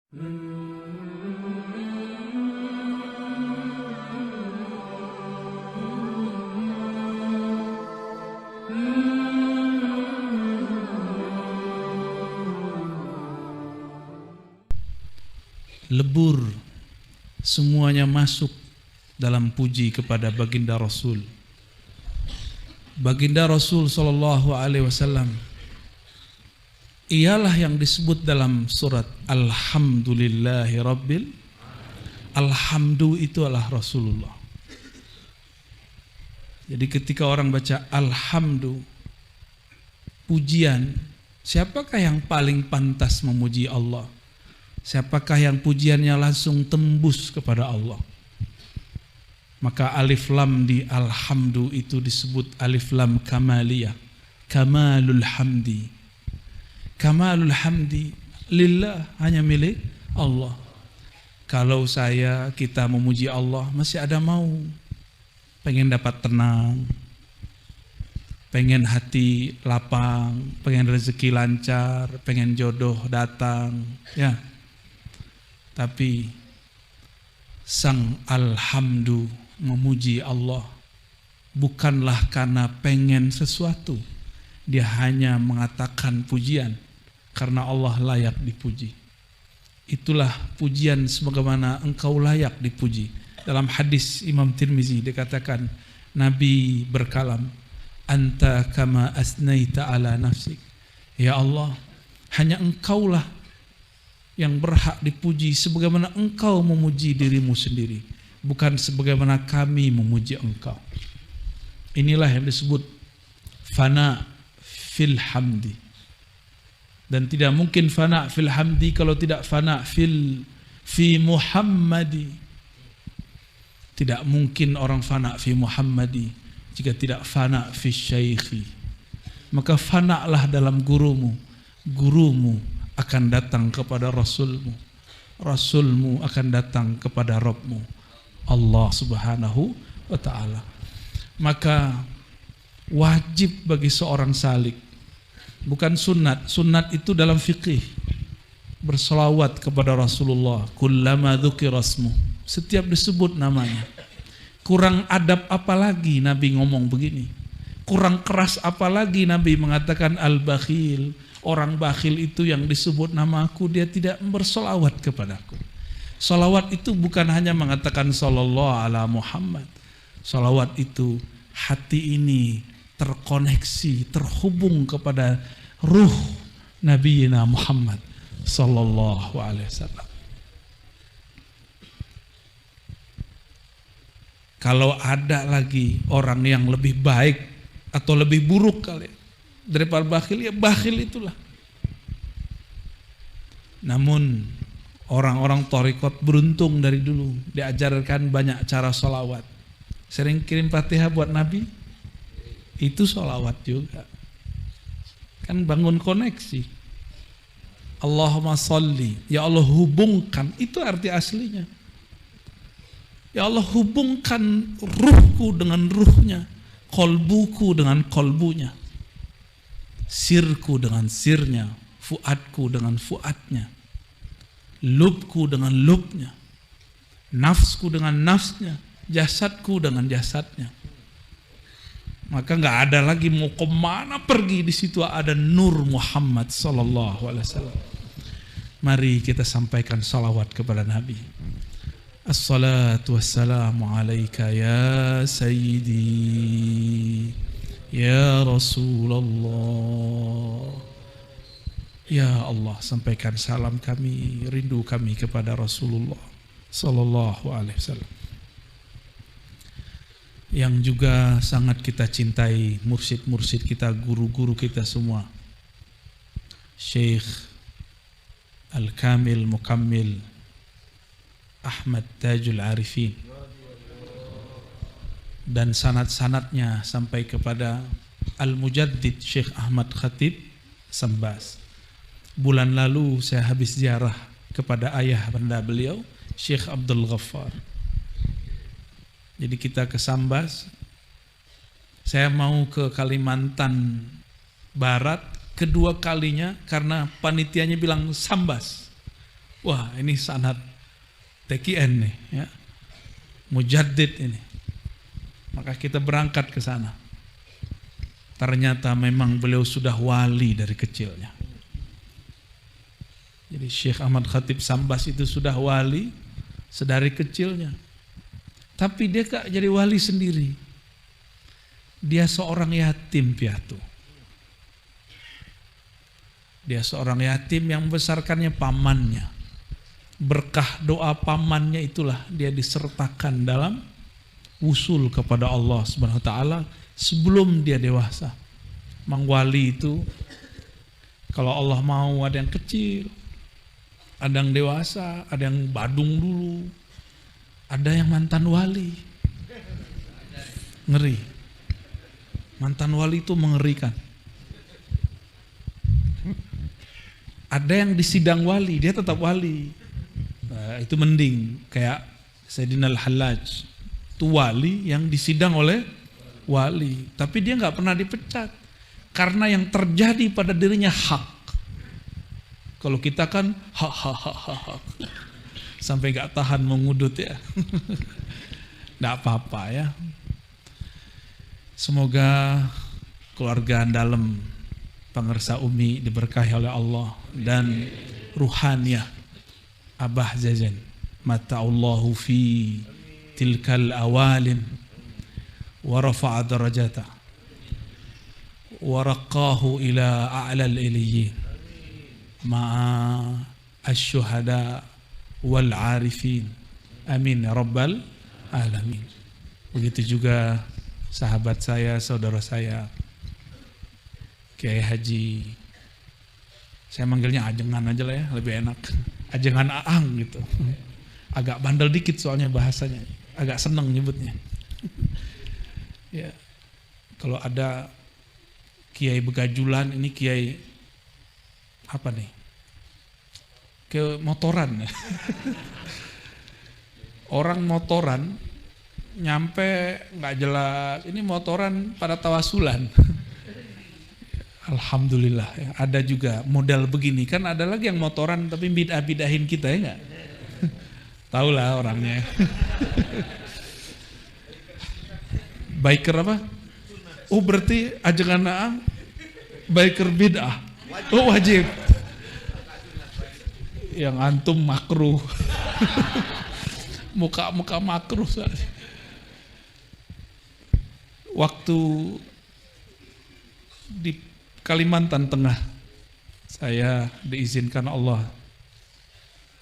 Lebur semuanya masuk dalam puji kepada baginda Rasul. Baginda Rasul sallallahu alaihi wasallam ialah yang disebut dalam surat Alhamdulillahi Rabbil. Alhamdu itu adalah Rasulullah. Jadi ketika orang baca Alhamdu, pujian, siapakah yang paling pantas memuji Allah? Siapakah yang pujiannya langsung tembus kepada Allah? Maka alif lam di Alhamdu itu disebut alif lam kamaliyah. Kamalul hamdi. Kamalul hamdi lillah, hanya milik Allah. Kalau kita memuji Allah, masih ada mau. Pengen dapat tenang, pengen hati lapang, pengen rezeki lancar, pengen jodoh datang, ya. Tapi sang Alhamdu memuji Allah bukanlah karena pengen sesuatu. Dia hanya mengatakan pujian karena Allah layak dipuji. Itulah pujian sebagaimana engkau layak dipuji. Dalam hadis Imam Tirmizi dikatakan Nabi berkalam, anta kama asnaita ala nafsik. Ya Allah, hanya engkaulah yang berhak dipuji sebagaimana engkau memuji dirimu sendiri, bukan sebagaimana kami memuji engkau. Inilah yang disebut fana fil hamdi. Dan tidak mungkin fana fil hamdi kalau tidak fana fi Muhammadi. Tidak mungkin orang fana fi Muhammadi jika tidak fana fi syaikhi. Maka fanalah dalam gurumu. Gurumu akan datang kepada Rasulmu. Rasulmu akan datang kepada Rabbmu, Allah subhanahu wa ta'ala. Maka wajib bagi seorang salik, bukan sunat. Sunat itu dalam fikih, berselawat kepada Rasulullah. Kullama dzukirasmu, setiap disebut namanya. Kurang adab apalagi Nabi ngomong begini. Kurang keras apalagi Nabi mengatakan al-bakhil. Orang bakhil itu yang disebut namaku, dia tidak bersolawat kepadaku. Solawat itu bukan hanya mengatakan sallallahu ala Muhammad. Solawat itu hati ini terkoneksi, terhubung kepada ruh Nabi Muhammad sallallahu alaihi wasallam. Kalau ada lagi orang yang lebih baik atau lebih buruk kali daripada bakhil, ya bakhil itulah. Namun orang-orang thariqat beruntung dari dulu diajarkan banyak cara sholawat. Sering kirim Fatihah buat Nabi, itu sholawat juga. Kan bangun koneksi. Allahumma sholli, ya Allah hubungkan, itu arti aslinya. Ya Allah hubungkan ruhku dengan ruhnya, kolbuku dengan kolbunya, sirku dengan sirnya, fuadku dengan fuadnya, lubku dengan lubnya, nafsku dengan nafsnya, jasadku dengan jasadnya. Maka nggak ada lagi mau kemana pergi, di situ ada nur Muhammad sallallahu alaihi wasallam. Mari kita sampaikan salawat kepada Nabi. Assalatu wassalamu alaika ya sayyidi ya Rasulullah. Ya Allah, sampaikan salam kami, rindu kami kepada Rasulullah sallallahu alaihi wasallam, yang juga sangat kita cintai, mursyid-mursyid kita, guru-guru kita semua. Syekh Al-Kamil Mukammil Ahmad Tajul Arifin, dan sanad-sanadnya sampai kepada Al-Mujaddid Syekh Ahmad Khatib Sambas. Bulan lalu saya habis ziarah kepada ayah bunda beliau, Syekh Abdul Ghaffar. Jadi kita ke Sambas. Saya mau ke Kalimantan Barat kedua kalinya karena panitianya bilang Sambas. Wah, ini sanad TKN nih, ya. Mujaddid ini. Maka kita berangkat ke sana. Ternyata memang beliau sudah wali dari kecilnya. Jadi Syekh Ahmad Khatib Sambas itu sudah wali sedari kecilnya. Tapi dia gak jadi wali sendiri. Dia seorang yatim piatu. Dia seorang yatim yang membesarkannya pamannya. Berkah doa pamannya itulah dia disertakan dalam usul kepada Allah Subhanahu wa taala sebelum dia dewasa. Mang wali itu kalau Allah mau ada yang kecil, ada yang dewasa, ada yang badung dulu, ada yang mantan wali. Ngeri. Mantan wali itu mengerikan. Ada yang di sidang wali, dia tetap wali. Nah, itu mending kayak Sayyidina Al-Hallaj. Itu wali yang disidang oleh wali, tapi dia nggak pernah dipecat karena yang terjadi pada dirinya hak. Kalau kita kan hak sampai nggak tahan mengudut ya. Nggak apa-apa ya. Semoga keluarga dalam pengersa Umi diberkahi oleh Allah dan ruhaniyah Abah Zazen. Mata'allahu fi tilkal awalin wa rafa'a darajata wa raqahu ila a'lal iliyyin ma'a asy-syuhada wal 'arifin. Amin ya rabbal alamin. Begitu juga sahabat saya, saudara saya Kiai Haji, saya manggilnya Ajengan aja lah ya, lebih enak. Ajengan Aang gitu. Agak bandel dikit soalnya bahasanya. Agak seneng nyebutnya. Ya. Kalau ada kiai begajulan, ini kiai apa nih? Ke motoran. Orang motoran nyampe nggak jelas. Ini motoran pada tawasulan. Alhamdulillah ya. Ada juga model begini. Kan ada lagi yang motoran tapi bidah-bidahin kita ya nggak? Tahu lah orangnya. Biker apa? Oh berarti ajengan Naam biker bid'ah. Oh wajib. Yang antum makruh. Muka-muka makruh. Waktu di Kalimantan Tengah, saya diizinkan Allah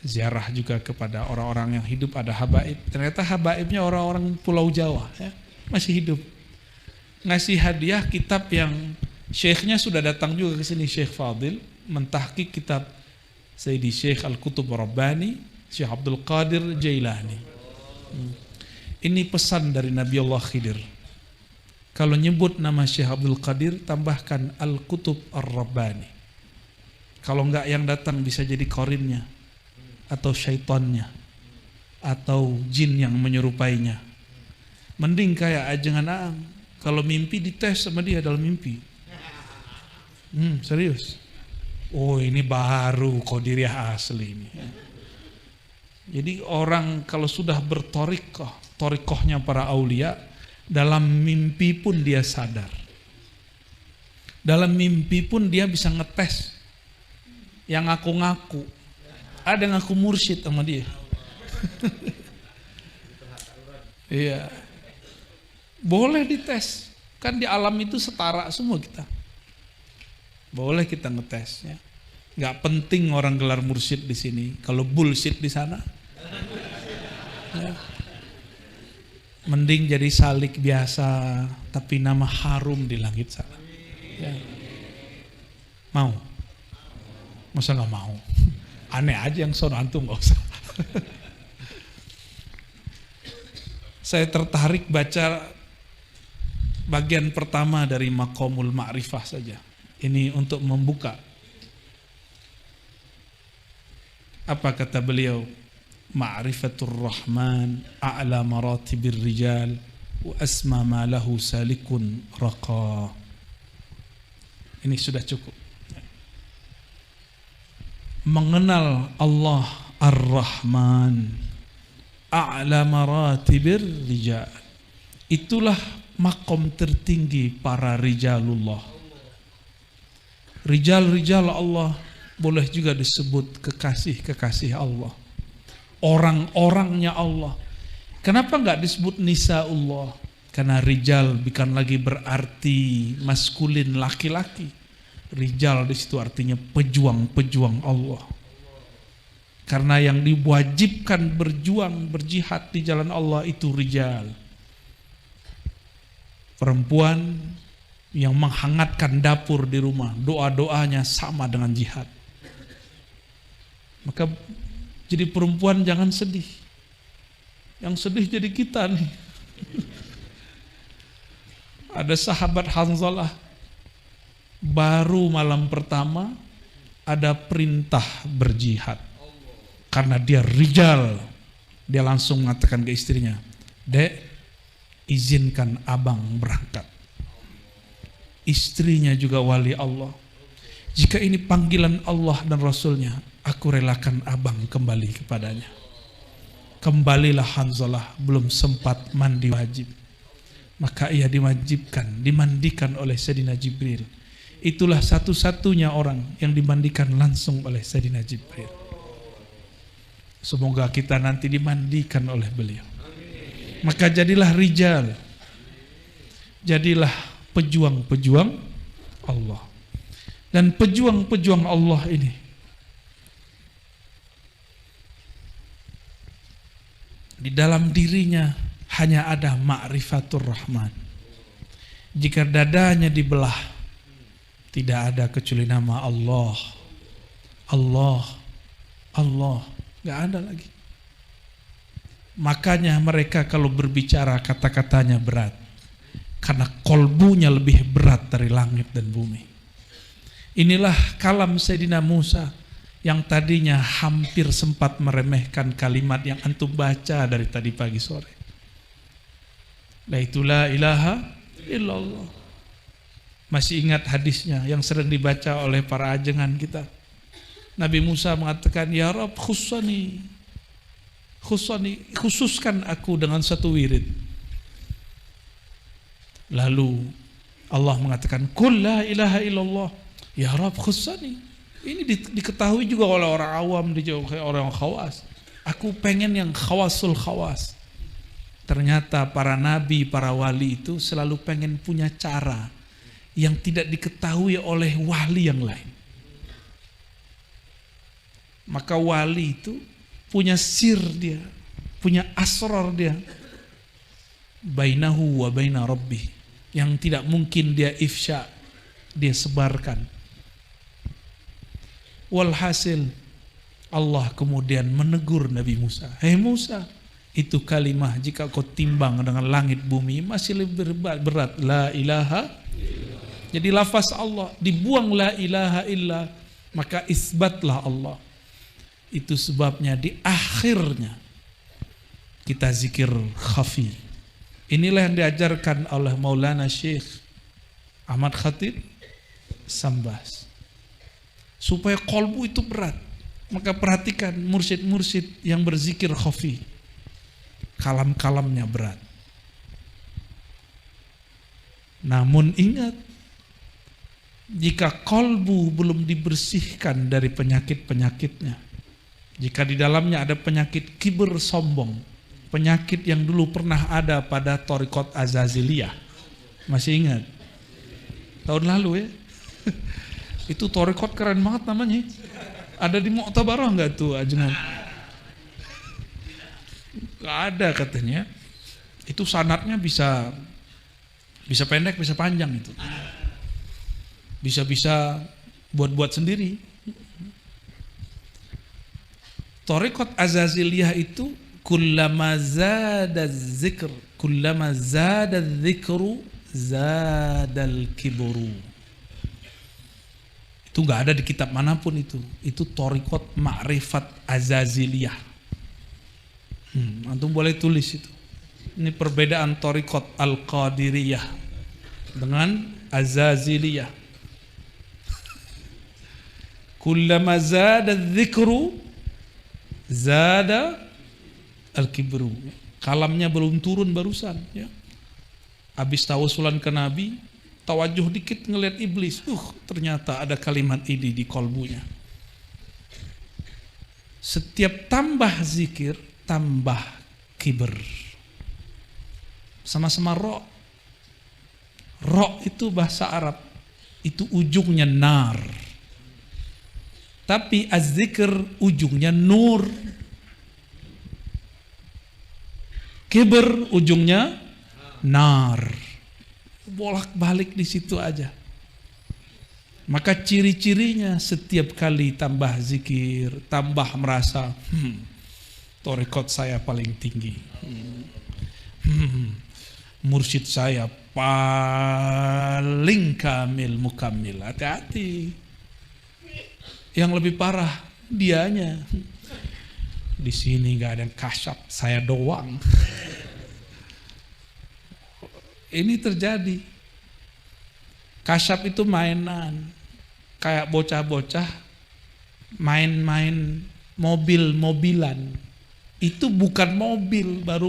ziarah juga kepada orang-orang yang hidup, ada habaib. Ternyata habaibnya orang-orang Pulau Jawa ya, masih hidup. Ngasih hadiah kitab yang syekhnya sudah datang juga ke sini, Syekh Fadil, mentahqiq kitab Sayyidi Syekh Al-Qutub Rabbani, Syekh Abdul Qadir Jailani. Ini pesan dari Nabi Allah Khidir. Kalau nyebut nama Syekh Abdul Qadir, tambahkan Al-Qutub Ar-Rabbani. Kalau enggak yang datang bisa jadi korinnya, atau syaitannya, atau jin yang menyerupainya. Mending kayak ajengan Aang, kalau mimpi dites sama dia dalam mimpi. Serius. Oh ini baru Qadiriyah asli ini. Jadi orang kalau sudah bertorikoh, torikohnya para aulia, dalam mimpi pun dia sadar. Dalam mimpi pun dia bisa ngetes. Yang ngaku-ngaku. Ada ngaku mursyid sama dia. Iya. Boleh dites. Kan di alam itu setara semua kita. Boleh kita ngetes ya. Gak penting orang gelar mursyid di sini. Kalau bullshit di sana. Ya. Mending jadi salik biasa, tapi nama harum di langit sana. Ya. Mau? Masa gak mau? Aneh aja yang sono, antum gak usah. Saya tertarik baca bagian pertama dari Maqamul Ma'rifah saja. Ini untuk membuka. Apa kata beliau? Ma'rifatur Rahman a'la maratibir rijal wa asma ma lahu salikun raqa. Ini sudah cukup. Mengenal Allah Ar-Rahman a'la maratibir rijal. Itulah makom tertinggi para rijalullah. Rijal-rijal Allah boleh juga disebut kekasih-kekasih Allah, orang-orangnya Allah. Kenapa enggak disebut nisaullah? Karena rijal bukan lagi berarti maskulin, laki-laki. Rijal di situ artinya pejuang-pejuang Allah. Karena yang diwajibkan berjuang, berjihad di jalan Allah itu rijal. Perempuan yang menghangatkan dapur di rumah, doa-doanya sama dengan jihad. Maka jadi perempuan jangan sedih. Yang sedih jadi kita nih. Ada sahabat Hanzalah, baru malam pertama ada perintah berjihad. Karena dia rijal, dia langsung mengatakan ke istrinya, "Dek, izinkan abang berangkat." Istrinya juga wali Allah. Jika ini panggilan Allah dan Rasulnya, aku relakan abang kembali kepadanya. Kembalilah Hanzalah, belum sempat mandi wajib. Maka ia dimandikan oleh Sayyidina Jibril. Itulah satu-satunya orang yang dimandikan langsung oleh Sayyidina Jibril. Semoga kita nanti dimandikan oleh beliau. Maka jadilah rijal. Jadilah pejuang-pejuang Allah. Dan pejuang-pejuang Allah ini di dalam dirinya hanya ada ma'rifatur Rahman. Jika dadanya dibelah, tidak ada kecuali nama Allah. Allah, Allah, gak ada lagi. Makanya mereka kalau berbicara kata-katanya berat, karena kolbunya lebih berat dari langit dan bumi. Inilah kalam Sayyidina Musa yang tadinya hampir sempat meremehkan kalimat yang antum baca dari tadi pagi sore. La ilaha illallah. Masih ingat hadisnya yang sering dibaca oleh para ajengan kita. Nabi Musa mengatakan, "Ya Rabb, khususkan aku dengan satu wirid." Lalu Allah mengatakan, "Qul la ilaha illallah." Ya Rabb, khusani. Ini diketahui juga oleh orang awam, dijawab oleh orang khawas. Aku pengen yang khawasul khawas. Ternyata para nabi, para wali itu selalu pengen punya cara yang tidak diketahui oleh wali yang lain. Maka wali itu punya sir dia, punya asrar dia, bainahu wa baina rabbih, yang tidak mungkin dia ifsya, dia sebarkan. Walhasil Allah kemudian menegur Nabi Musa, "Hei Musa, itu kalimah jika kau timbang dengan langit bumi masih lebih berat, la ilaha." Jadi lafaz Allah dibuang, la ilaha illa, maka isbatlah Allah. Itu sebabnya di akhirnya kita zikir khafi. Inilah yang diajarkan oleh Maulana Syekh Ahmad Khatib Sambas. Supaya kolbu itu berat, maka perhatikan mursyid-mursyid yang berzikir khafi, kalam-kalamnya berat. Namun ingat, jika kolbu belum dibersihkan dari penyakit-penyakitnya, jika di dalamnya ada penyakit kibir sombong, penyakit yang dulu pernah ada pada Thariqat Azaziliyah, masih ingat? Tahun lalu ya. Itu thariqat keren banget namanya. Ada di Mu'tabarah enggak tuh ajengan? Enggak ada katanya. Itu sanadnya bisa pendek, bisa panjang itu. Bisa buat sendiri. Thariqat Azaziliyah itu kullama zada dzikru zadal kibru. Itu gak ada di kitab manapun itu. Itu thariqat ma'rifat Azaziliyah. Antum boleh tulis itu. Ini perbedaan thariqat Al-Qadiriyah dengan Azaziliyah. Kullama zada dzikru Zada al-kibru. Kalamnya belum turun barusan ya. Habis tawasulan ke Nabi, tawajuh dikit ngelihat iblis. Ternyata ada kalimat ini di kolbunya. Setiap tambah zikir, tambah kiber. Sama-sama ro. Ro itu bahasa Arab. Itu ujungnya nar. Tapi az-zikr ujungnya nur. Kiber ujungnya nar. Bolak-balik di situ aja. Maka ciri-cirinya setiap kali tambah zikir, tambah merasa torikot saya paling tinggi. Mursyid saya paling kamil mukamil. Hati-hati. Yang lebih parah dianya. Di sini nggak ada yang kasyaf, saya doang. Ini terjadi. Kasyaf itu mainan. Kayak bocah-bocah main-main mobil-mobilan. Itu bukan mobil, baru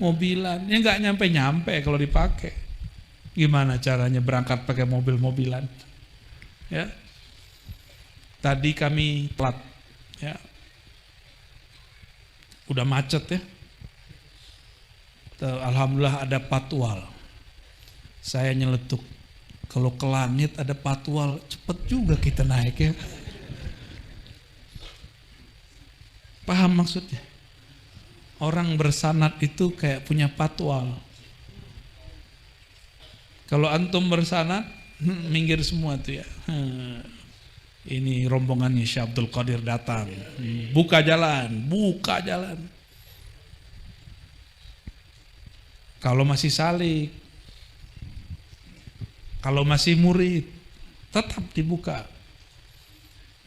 mobilan. Ya nggak nyampe-nyampe kalau dipakai. Gimana caranya berangkat pakai mobil-mobilan? Ya. Tadi kami telat, ya. Udah macet ya. Alhamdulillah ada patwal. Saya nyeletuk. Kalau ke langit ada patwal, cepet juga kita naik ya. Paham maksudnya? Orang bersanad itu kayak punya patwal. Kalau antum bersanad, minggir semua tuh ya. Ini rombongannya Syekh Abdul Qadir datang. Buka jalan. Kalau masih salik, kalau masih murid, tetap dibuka.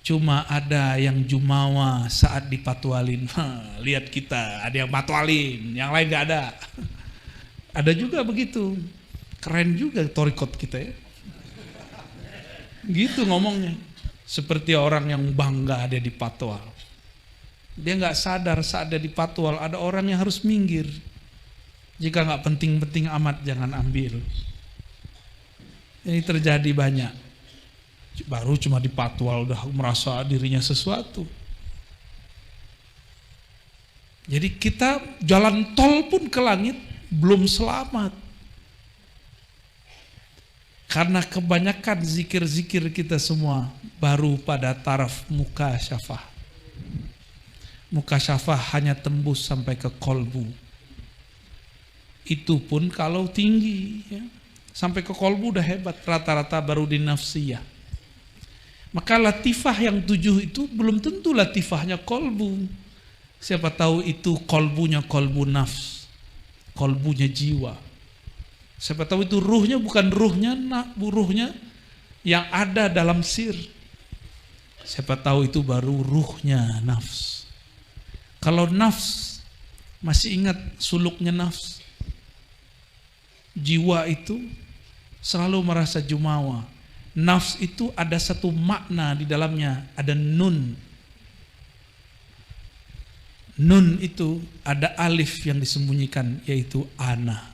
Cuma ada yang jumawa saat dipatwalin. Lihat kita, ada yang patwalin, yang lain gak ada. Ada juga begitu. Keren juga torikot kita ya. Gitu ngomongnya. Seperti orang yang bangga dia di patwal. Dia gak sadar saat dia di patwal ada orang yang harus minggir. Jika gak penting-penting amat jangan ambil. Ini terjadi banyak. Baru cuma di patwal udah merasa dirinya sesuatu. Jadi kita jalan tol pun ke langit belum selamat. Karena kebanyakan zikir-zikir kita semua baru pada taraf mukasyafah. Mukasyafah hanya tembus sampai ke kolbu. Itu pun kalau tinggi ya. Sampai ke kolbu udah hebat, rata-rata baru di nafsiyah. Maka latifah yang 7 itu belum tentu latifahnya kolbu. Siapa tahu itu kolbunya kolbu nafs, kolbunya jiwa. Siapa tahu itu ruhnya bukan ruhnya ruhnya yang ada dalam sir. Siapa tahu itu baru ruhnya nafs. Kalau nafs, masih ingat suluknya nafs? Jiwa itu selalu merasa jumawa. Nafs itu ada satu makna di dalamnya, ada nun. Nun itu ada alif yang disembunyikan, yaitu ana.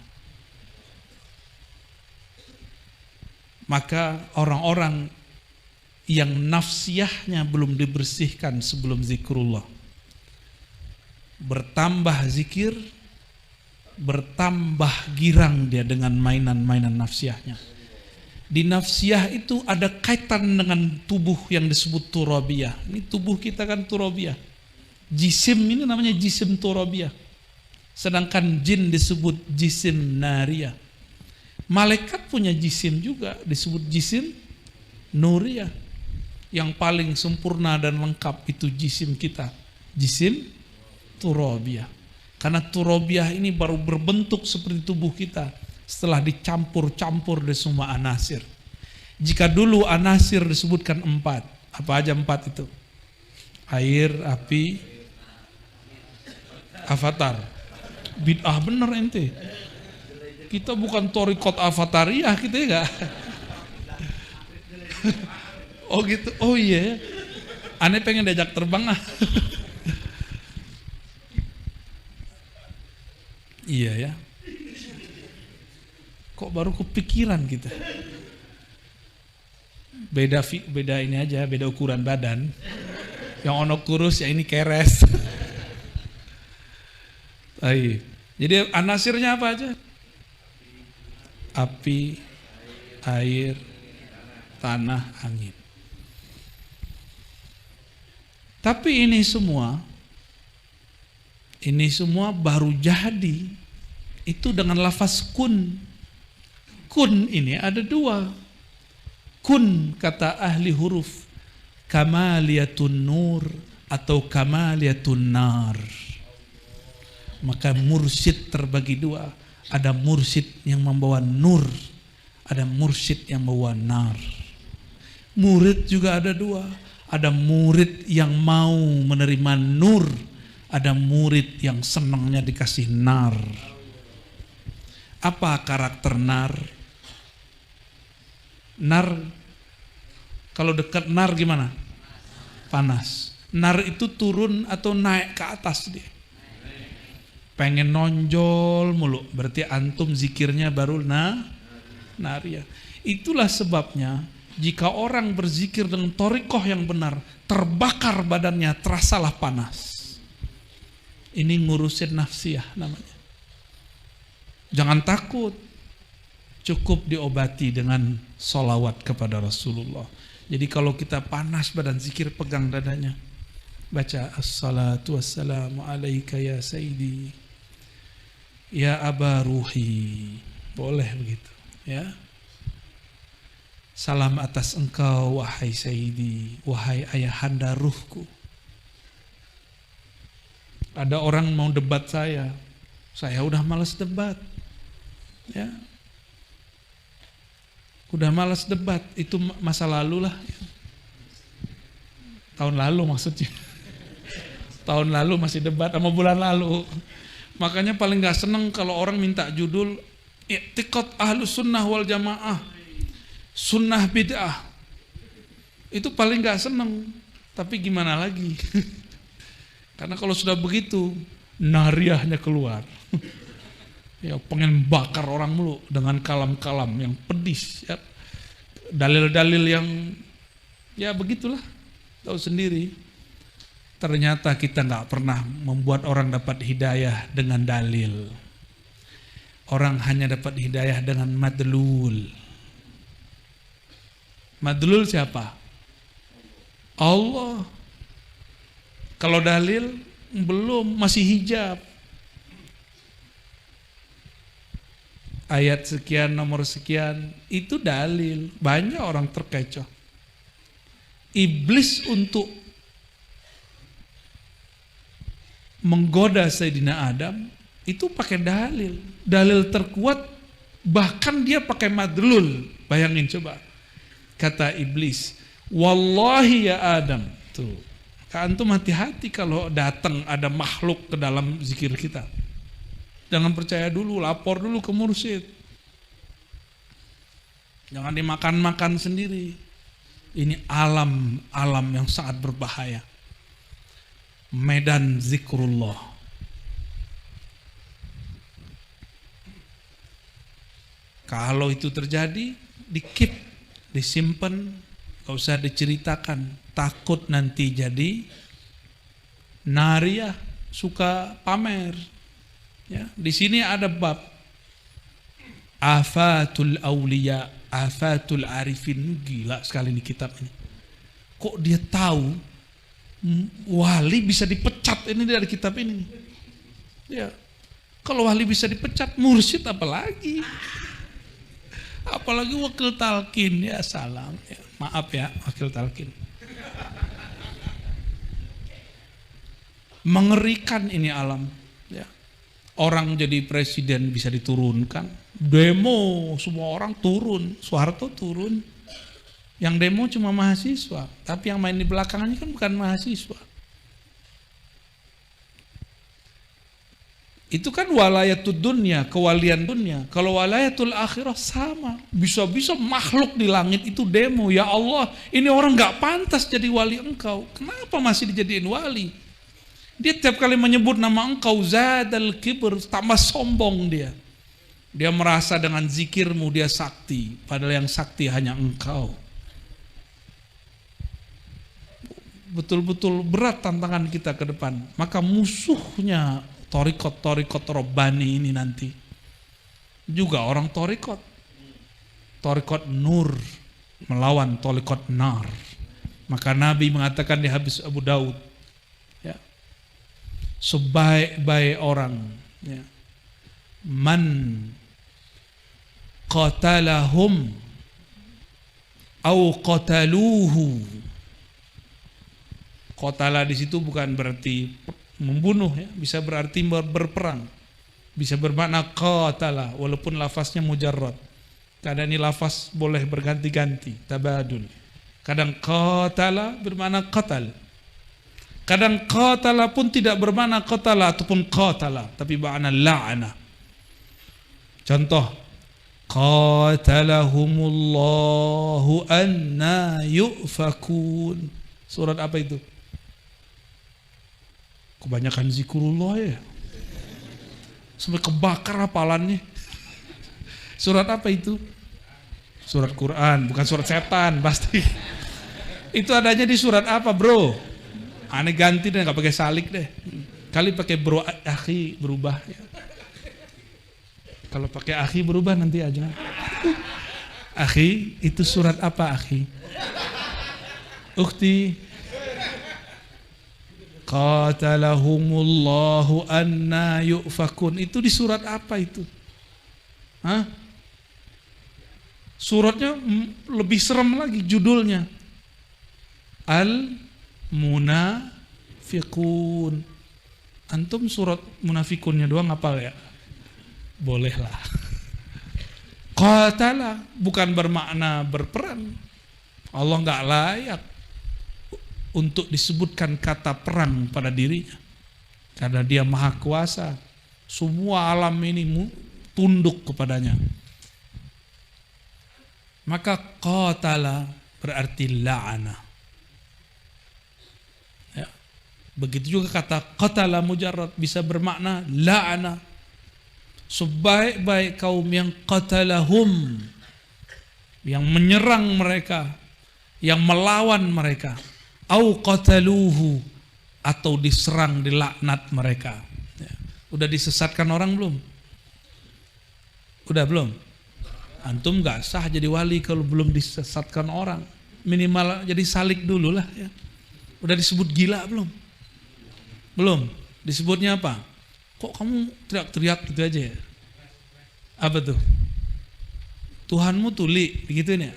Maka orang-orang yang nafsiyahnya belum dibersihkan sebelum zikrullah, bertambah zikir, bertambah girang dia dengan mainan-mainan nafsiyahnya. Di nafsiyah itu ada kaitan dengan tubuh yang disebut turabiyah. Ini tubuh kita kan turabiyah. Jisim ini namanya jisim turabiyah. Sedangkan jin disebut jisim nariyah. Malaikat punya jisim juga disebut jisim nuriyah. Yang paling sempurna dan lengkap itu jisim kita, jisim turabiyah. Karena turabiyah ini baru berbentuk seperti tubuh kita setelah dicampur-campur dari semua anasir. Jika dulu anasir disebutkan 4, apa aja 4 itu? Air, api, avatar. Bid'ah bener ente. Kita bukan torikot avatariah kita ya gak? Oh gitu, oh iya. Aneh pengen diajak terbang ah. Iya ya. Kok baru kepikiran kita? Beda ini aja, beda ukuran badan. Yang ono kurus, ya ini keres. Jadi anasirnya apa aja? Api, air, tanah, angin. Tapi ini semua baru jadi itu dengan lafaz kun. Kun ini ada dua. Kun kata ahli huruf kamaliyatun nur atau kamaliyatun nar. Maka mursyid terbagi dua. Ada mursyid yang membawa nur, ada mursyid yang membawa nar. Murid juga ada dua. Ada murid yang mau menerima nur, ada murid yang senangnya dikasih nar. Apa karakter nar? Nar, kalau dekat nar gimana? Panas. Nar itu turun atau naik ke atas dia. Pengen nonjol mulu, berarti antum zikirnya baru naria. Itulah sebabnya jika orang berzikir dengan thariqah yang benar, terbakar badannya, terasalah panas. Ini ngurusin nafsiyah namanya. Jangan takut, cukup diobati dengan sholawat kepada Rasulullah. Jadi kalau kita panas badan zikir, pegang dadanya, baca assalatu wassalamu alaika ya sayyidi ya aba ruhi, boleh begitu ya. Salam atas engkau wahai sayyidi, wahai ayahanda ruhku. Ada orang mau debat saya udah malas debat ya. Udah malas debat, itu masa lalu lah. Tahun lalu maksudnya. Tahun lalu masih debat sama bulan lalu. Makanya paling gak seneng kalau orang minta judul i'tiqad ahlus sunnah wal jamaah, sunnah bid'ah. Itu paling gak seneng. Tapi gimana lagi? Karena kalau sudah begitu, nariahnya keluar. Ya, pengen bakar orang mulu dengan kalam-kalam yang pedis ya. Dalil-dalil yang ya begitulah, tahu sendiri. Ternyata kita gak pernah membuat orang dapat hidayah dengan dalil. Orang hanya dapat hidayah dengan madlul. Madlul siapa? Allah. Kalau dalil belum, masih hijab. Ayat sekian, nomor sekian, itu dalil. Banyak orang terkecoh. Iblis untuk menggoda Sayyidina Adam itu pakai dalil. Dalil terkuat, bahkan dia pakai madlul. Bayangin coba. Kata iblis, wallahi ya Adam. Tuh. Antum hati-hati kalau datang ada makhluk ke dalam zikir kita. Jangan percaya dulu, lapor dulu ke mursyid. Jangan dimakan-makan sendiri. Ini alam yang sangat berbahaya. Medan zikrullah. Kalau itu terjadi, di-keep, disimpan, gak usah diceritakan. Takut nanti jadi nariyah, suka pamer. Ya, di sini ada bab afatul auliya, afatul arifin. Gila sekali nih kitab ini. Kok dia tahu wali bisa dipecat ini dari kitab ini? Ya, kalau wali bisa dipecat, mursyid apalagi? Apalagi wakil talqin. Ya salam. Ya, maaf ya wakil talqin. Mengerikan ini alam. Ya. Orang jadi presiden bisa diturunkan. Demo semua orang turun. Soeharto turun. Yang demo cuma mahasiswa. Tapi yang main di belakangnya kan bukan mahasiswa. Itu kan walayatul dunia, kewalian dunia. Kalau walayatul akhirah sama. Bisa-bisa makhluk di langit itu demo. Ya Allah, ini orang gak pantas jadi wali engkau. Kenapa masih dijadiin wali? Dia tiap kali menyebut nama engkau zadal kibr, tambah sombong dia. Dia merasa dengan zikirmu dia sakti, padahal yang sakti hanya engkau. Betul-betul berat tantangan kita ke depan. Maka musuhnya torikot Robbani ini nanti juga orang torikot nur melawan torikot nar. Maka Nabi mengatakan di hadis Abu Daud, ya, sebaik-baik orang, ya, man qatalahum au qataluhu. Qatala di situ bukan berarti membunuh, ya, bisa berarti berperang, bisa bermakna qatala walaupun lafaznya mujarrad. Kadang ini lafaz boleh berganti-ganti, tabadul. Kadang qatala bermakna qatal. Kadang qatala pun tidak bermakna qatala ataupun qatala, tapi makna la'ana. Contoh, qatalahumullahu anna yufakun. Surat apa itu? Kebanyakan zikrullah ya. Sampai kebakar hafalannya. Surat apa itu? Surat Quran, bukan surat setan pasti. Itu adanya di surat apa, bro? Aneh ganti deh, nggak pakai salik deh. Kali pakai bro akhi berubah. Ya. Kalau pakai akhi berubah nanti aja. Akhi, itu surat apa akhi? Ukhti. Qatalahumullahu anna yufakun. Itu di surat apa itu? Hah? Suratnya lebih serem lagi judulnya. Al-Munafiqun. Antum surat Munafikunnya doang hafal ya? Bolehlah. Qatala bukan bermakna berperang. Allah enggak layak untuk disebutkan kata perang pada dirinya, karena dia maha kuasa, semua alam ini tunduk kepadanya. Maka qatala berarti la'ana, ya. Begitu juga kata qatala mujarrad bisa bermakna la'ana. Sebaik-baik kaum yang qatalahum, yang menyerang mereka, yang melawan mereka, au qataluhu, atau diserang, dilaknat mereka. Ya. Udah disesatkan orang belum? Udah belum? Antum gak sah jadi wali kalau belum disesatkan orang. Minimal jadi salik dulu lah ya. Udah disebut gila belum? Belum. Disebutnya apa? Kok kamu teriak-teriak gitu aja ya? Apa tuh? Tuhanmu tuli, begituin ya?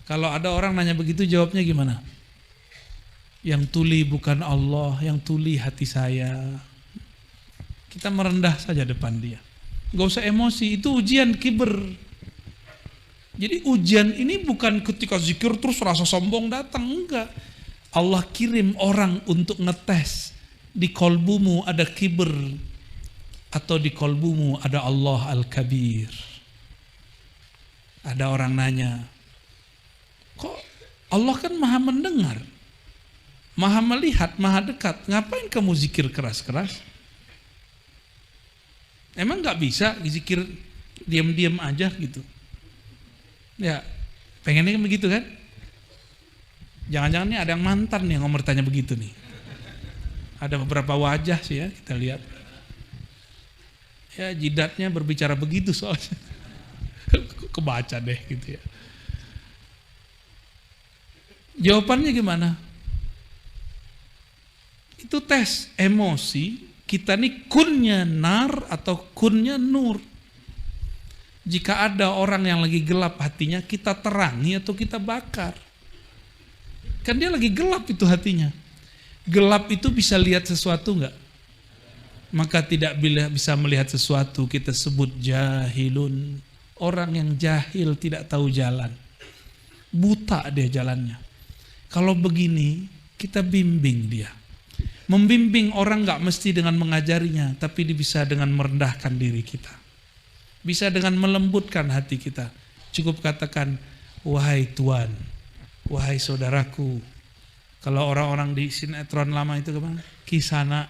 Kalau ada orang nanya begitu jawabnya gimana? Yang tuli bukan Allah, yang tuli hati saya. Kita merendah saja depan dia. Gak usah emosi, itu ujian kiber. Jadi ujian ini bukan ketika zikir terus rasa sombong datang, enggak. Allah kirim orang untuk ngetes. Di kolbumu ada kiber atau di kolbumu ada Allah Al-Kabir. Ada orang nanya, kok Allah kan maha mendengar, maha melihat, maha dekat, ngapain kamu zikir keras-keras? Emang gak bisa zikir diam-diam aja gitu? Ya, pengennya begitu kan? Jangan-jangan nih ada yang mantan nih yang ngomong tanya begitu nih. Ada beberapa wajah sih ya, kita lihat. Ya jidatnya berbicara begitu soalnya. Kebaca deh gitu ya. Jawabannya gimana? Itu tes emosi. Kita nih kunnya nar atau kunnya nur. Jika ada orang yang lagi gelap hatinya, kita terangi atau kita bakar. Kan dia lagi gelap itu hatinya. Gelap itu bisa lihat sesuatu enggak? Maka tidak bisa melihat sesuatu, kita sebut jahilun. Orang yang jahil tidak tahu jalan. Buta dia jalannya. Kalau begini, kita bimbing dia. Membimbing orang enggak mesti dengan mengajarinya, tapi bisa dengan merendahkan diri kita. Bisa dengan melembutkan hati kita. Cukup katakan, wahai Tuan, wahai saudaraku, Kalau orang-orang di sinetron lama itu kemana? Kisana.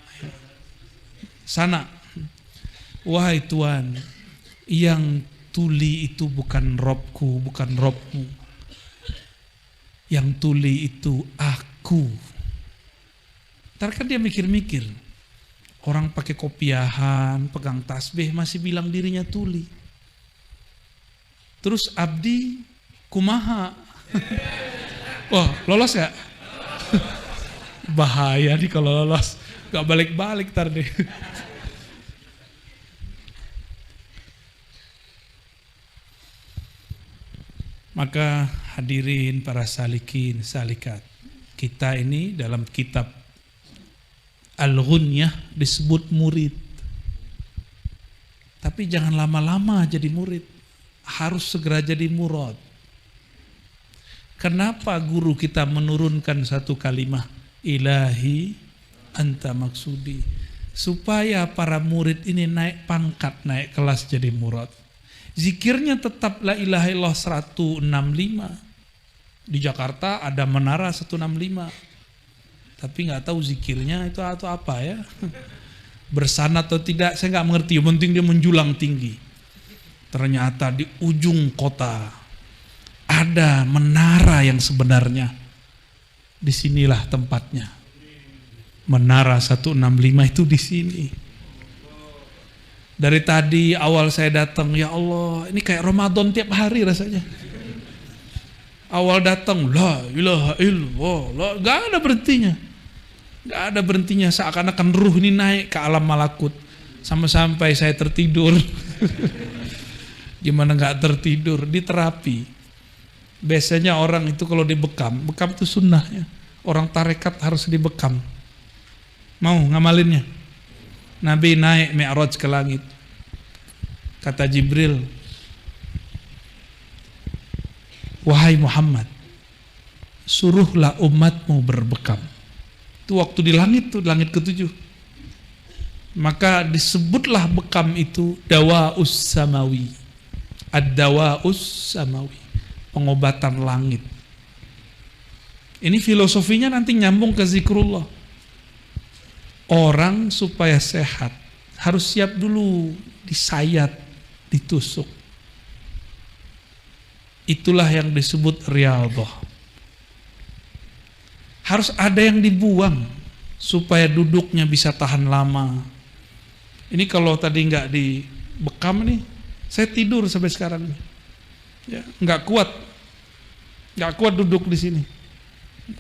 Sana. Wahai Tuhan, yang tuli itu bukan Robku, bukan Robmu. Yang tuli itu aku. Ntar kan dia mikir-mikir. Orang pakai kopiahan, pegang tasbih masih bilang dirinya tuli. Terus abdi kumaha. Wah, lolos gak? Bahaya nih kalau lolos. Gak balik-balik ntar deh. Maka hadirin para salikin, salikat. Kita ini dalam kitab Al-Ghunyah disebut murid. Tapi jangan lama-lama jadi murid. Harus segera jadi murad. Kenapa guru kita menurunkan satu kalimat ilahi anta maksudi, supaya para murid ini naik pangkat, naik kelas jadi murad. Zikirnya tetap la ilaha illallah 165. Di Jakarta ada menara 165. Tapi nggak tahu zikirnya itu atau apa ya. Bersanad atau tidak saya nggak mengerti. Yang penting dia menjulang tinggi. Ternyata di ujung kota ada menara yang sebenarnya. Disinilah tempatnya. Menara 165 itu di sini. Dari tadi awal saya datang, ya Allah, ini kayak Ramadan tiap hari rasanya. Awal datang, la ilaha illallah, gak ada berhentinya. Gak ada berhentinya, seakan-akan ruh ini naik ke alam malakut. Sampai saya tertidur. Gimana gak tertidur? Di terapi. Biasanya orang itu kalau dibekam, bekam itu sunnahnya. Orang tarekat harus dibekam. Mau ngamalinnya? Nabi naik Mi'raj ke langit. Kata Jibril, wahai Muhammad, suruhlah umatmu berbekam. Itu waktu di langit tuh, langit ke-7. Maka disebutlah bekam itu dawa'us samawi. Ad-dawa'us samawi. Pengobatan langit. Ini filosofinya nanti nyambung ke zikrullah. Orang supaya sehat harus siap dulu disayat, ditusuk. Itulah yang disebut riyadhah. Harus ada yang dibuang supaya duduknya bisa tahan lama. Ini kalau tadi nggak dibekam nih, saya tidur sampai sekarang nih. Ya, nggak kuat duduk di sini.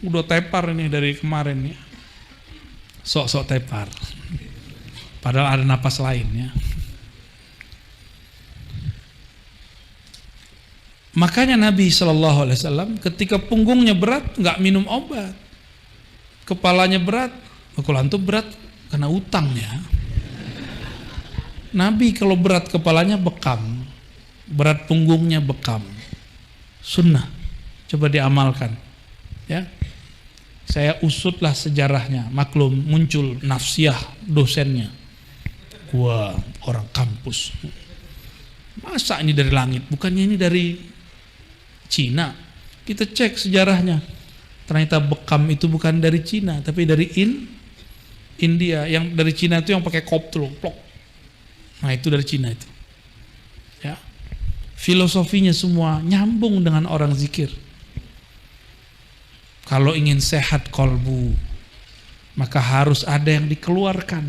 Udah tepar ini dari kemarin ya. Sok-sok tepar. Padahal ada napas lain ya. Makanya Nabi SAW ketika punggungnya berat nggak minum obat. Kepalanya berat, kalau antum berat karena utang ya. Nabi kalau berat kepalanya bekam, berat punggungnya bekam. Sunnah, coba diamalkan ya. Saya usutlah sejarahnya, maklum muncul nafsiyah dosennya. Wah, orang kampus. Masa ini dari langit? Bukannya ini dari Cina? Kita cek sejarahnya. Ternyata bekam itu bukan dari Cina, tapi dari India. Yang dari Cina itu yang pakai kop tuh, plok. Nah itu dari Cina itu. Ya, filosofinya semua nyambung dengan orang zikir. Kalau ingin sehat kolbu, maka harus ada yang dikeluarkan.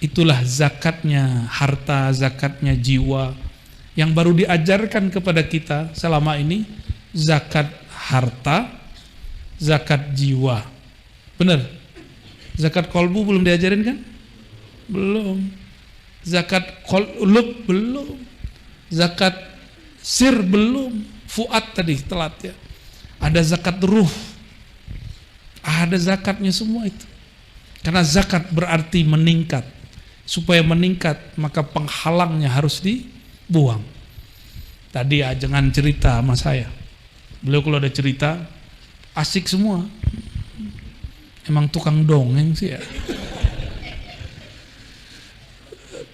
Itulah zakatnya harta, zakatnya jiwa. Yang baru diajarkan kepada kita selama ini, zakat harta, zakat jiwa. Benar? Zakat kolbu belum diajarin kan? Belum. Zakat qulub belum. Zakat sir belum. Fuad tadi telat ya. Ada zakat ruh. Ada zakatnya semua itu. Karena zakat berarti meningkat. Supaya meningkat maka penghalangnya harus dibuang. Tadi jangan cerita sama saya. Beliau kalau ada cerita asik semua. Emang tukang dongeng sih ya.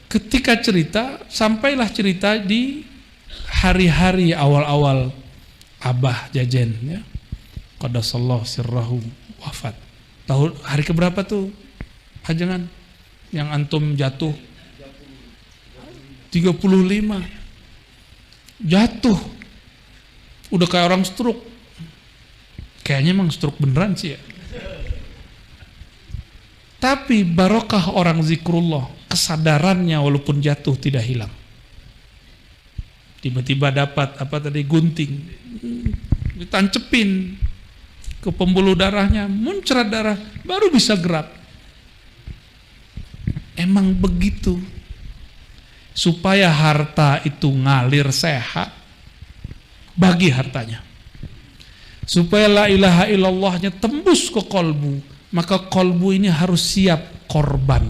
Ketika cerita, sampailah cerita di hari-hari awal-awal Abah Jajen ya. Qadasallahu sirrahu wafat. Tahun hari keberapa tuh Hajangan yang antum jatuh? 35. Jatuh. Udah kayak orang stroke. Kayaknya emang stroke beneran sih ya. Tapi barokah orang zikrullah, kesadarannya walaupun jatuh tidak hilang. Tiba-tiba dapat gunting, ditancepin ke pembuluh darahnya, muncrat darah, baru bisa gerak. Emang begitu. Supaya harta itu ngalir sehat, bagi hartanya. Supaya la ilaha illallahnya tembus ke kolbu, maka kolbu ini harus siap korban.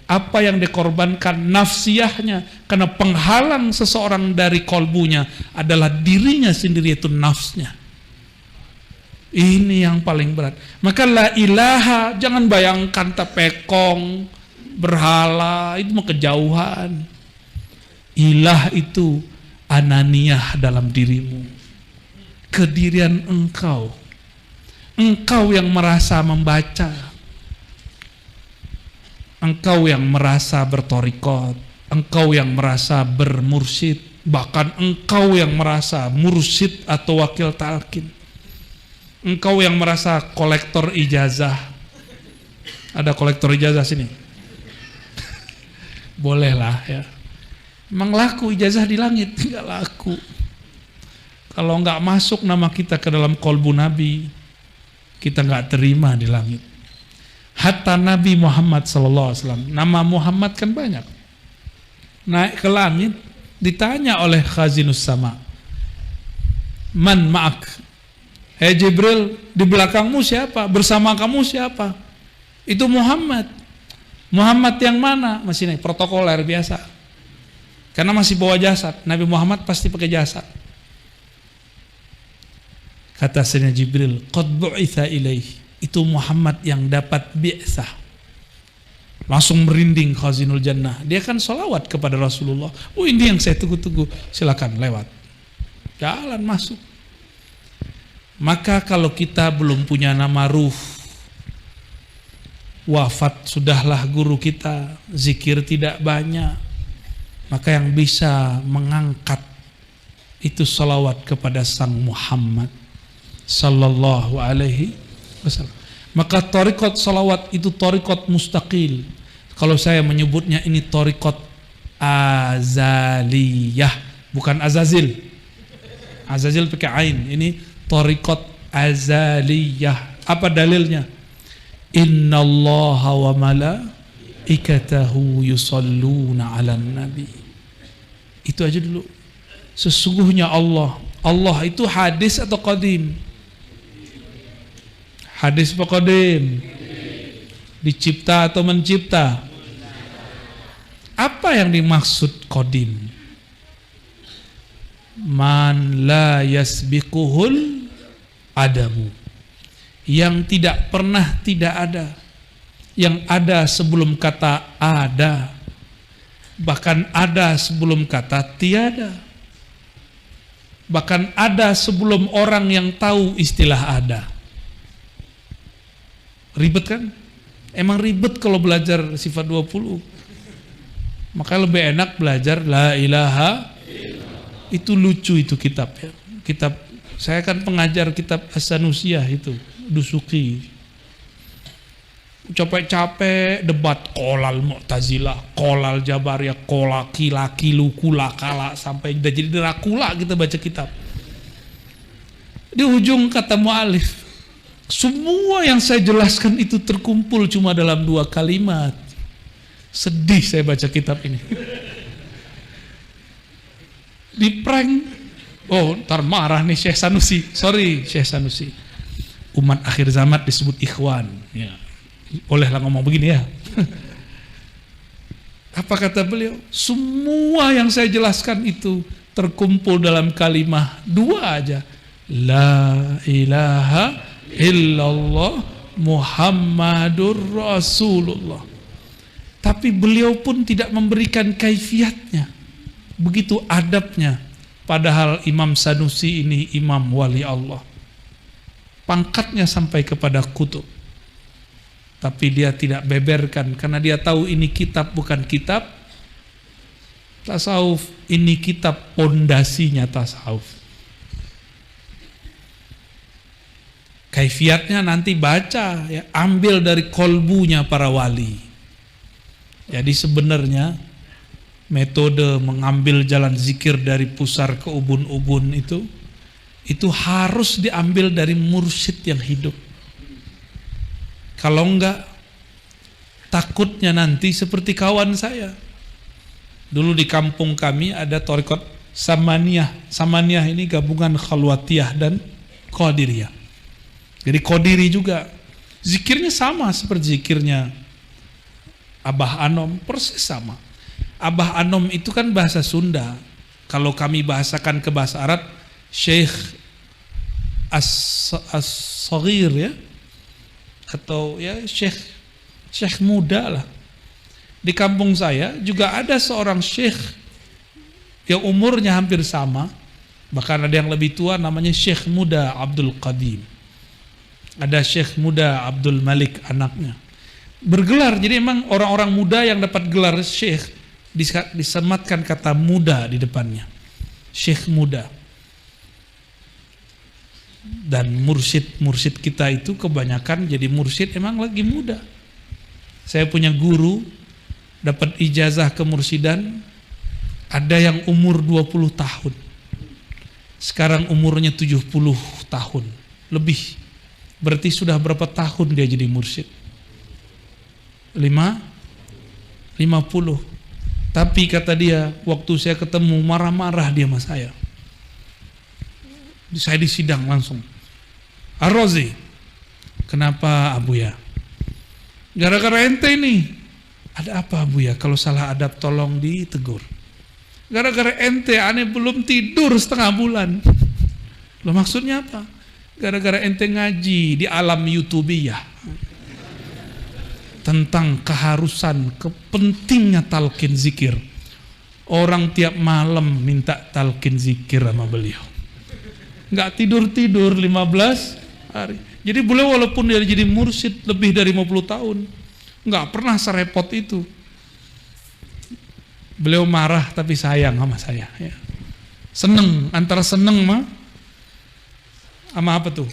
Apa yang dikorbankan? Nafsiyahnya. Karena penghalang seseorang dari kolbunya adalah dirinya sendiri, itu nafsnya. Ini yang paling berat. Maka la ilaha, jangan bayangkan tepekong, berhala, itu mau kejauhan. Ilah itu ananiyah dalam dirimu, kedirian engkau. Engkau yang merasa membaca, engkau yang merasa bertorikot, engkau yang merasa bermursyid, bahkan engkau yang merasa mursyid atau wakil talqin, engkau yang merasa kolektor ijazah. Ada kolektor ijazah sini? Bolehlah ya. Emang laku ijazah di langit? Enggak laku. Kalau enggak masuk nama kita ke dalam kolbu Nabi, kita enggak terima di langit. Hatta Nabi Muhammad SAW, nama Muhammad kan banyak. Naik ke langit, ditanya oleh Khazinus Sama, Man ma'ak? Hei Jibril, di belakangmu siapa? Bersama kamu siapa? Itu Muhammad. Muhammad yang mana? Masih naik protokoler biasa. Karena masih bawa jasad. Nabi Muhammad pasti pakai jasad. Kata Sayyidina Jibril, qad bu'itha ilaih. Itu Muhammad yang dapat bi'tsah. Langsung merinding Khazinul Jannah. Dia kan sholawat kepada Rasulullah. Oh, ini yang saya tunggu-tunggu. Silakan lewat. Jalan masuk. Maka kalau kita belum punya nama ruh, wafat sudahlah guru kita, zikir tidak banyak, maka yang bisa mengangkat itu salawat kepada Sang Muhammad sallallahu alaihi wasallam. Maka thariqat salawat itu thariqat mustaqil. Kalau saya menyebutnya ini thariqat azaliyah, bukan azazil. Azazil pakai ain. Ini thariqat azaliyah. Apa dalilnya? Innallaha wa malaikatahu yusalluna 'alan nabi. Itu aja dulu. Sesungguhnya Allah itu hadis atau qadim? Hadis atau qadim? Dicipta atau mencipta? Apa yang dimaksud qadim? Man la yasbiquhul adamu, yang tidak pernah tidak ada, yang ada sebelum kata ada, bahkan ada sebelum kata tiada, bahkan ada sebelum orang yang tahu istilah ada. Ribet kan? Emang ribet kalau belajar sifat 20. Makanya lebih enak belajar la ilaha. Itu lucu itu kitab ya. Kitab, saya kan pengajar kitab As-Sanusiyah itu, Dusuki. Capek-capek debat kolal Mu'tazilah, kolal Jabariyah, kolaki laki lukula kala, sampai udah jadi Dracula kita baca kitab. Di ujung kata mu'alif, semua yang saya jelaskan itu terkumpul cuma dalam 2 kalimat. Sedih saya baca kitab ini. Di prank. Oh, ntar marah nih Syekh Sanusi. Sorry Syekh Sanusi. Umat akhir zaman disebut ikhwan ya. Bolehlah ngomong begini ya. Apa kata beliau? Semua yang saya jelaskan itu terkumpul dalam kalimat 2 aja. La ilaha illallah Muhammadur Rasulullah. Tapi beliau pun tidak memberikan kaifiatnya. Begitu adabnya. Padahal Imam Sanusi ini imam wali Allah. pangkatnya sampai kepada kutub. Tapi dia tidak beberkan karena dia tahu ini kitab bukan kitab tasawuf, ini kitab pondasinya tasawuf. Kaifiatnya nanti baca ya, ambil dari kolbunya para wali. Jadi sebenarnya metode mengambil jalan zikir dari pusar ke ubun-ubun itu harus diambil dari mursyid yang hidup. Kalau enggak, takutnya nanti seperti kawan saya. Dulu di kampung kami ada thariqat Samaniyah. Samaniyah ini gabungan Khalwatiyah dan Qadiriyah. Jadi Qadiri juga. Zikirnya sama seperti zikirnya Abah Anom, persis sama. Abah Anom itu kan bahasa Sunda. Kalau kami bahasakan ke bahasa Arab, Syekh As-Saghir ya, atau ya Syekh muda lah. Di kampung saya juga ada seorang syekh yang umurnya hampir sama, bahkan ada yang lebih tua, namanya Syekh Muda Abdul Qadim. Ada Syekh Muda Abdul Malik anaknya. Bergelar, jadi emang orang-orang muda yang dapat gelar syekh disematkan kata muda di depannya. Syekh muda. Dan mursyid kita itu kebanyakan jadi mursyid emang lagi muda. Saya punya guru dapat ijazah kemursidan, ada yang umur 20 tahun. Sekarang umurnya 70 tahun lebih. Berarti sudah berapa tahun dia jadi mursyid? 50. Tapi kata dia, waktu saya ketemu marah-marah dia sama saya. Saya disidang langsung. Ar-Razi, kenapa Abu ya? Gara-gara ente nih. Ada apa Abu ya? Kalau salah adab tolong ditegur. Gara-gara ente aneh belum tidur setengah bulan. Loh maksudnya apa? Gara-gara ente ngaji di alam YouTubiyah tentang keharusan, kepentingnya talqin zikir. Orang tiap malam minta talqin zikir sama beliau. Nggak tidur-tidur 15 hari. Jadi beliau walaupun dia jadi mursyid lebih dari 50 tahun, nggak pernah serepot itu. Beliau marah tapi sayang sama saya ya. Seneng, antara seneng sama apa tuh?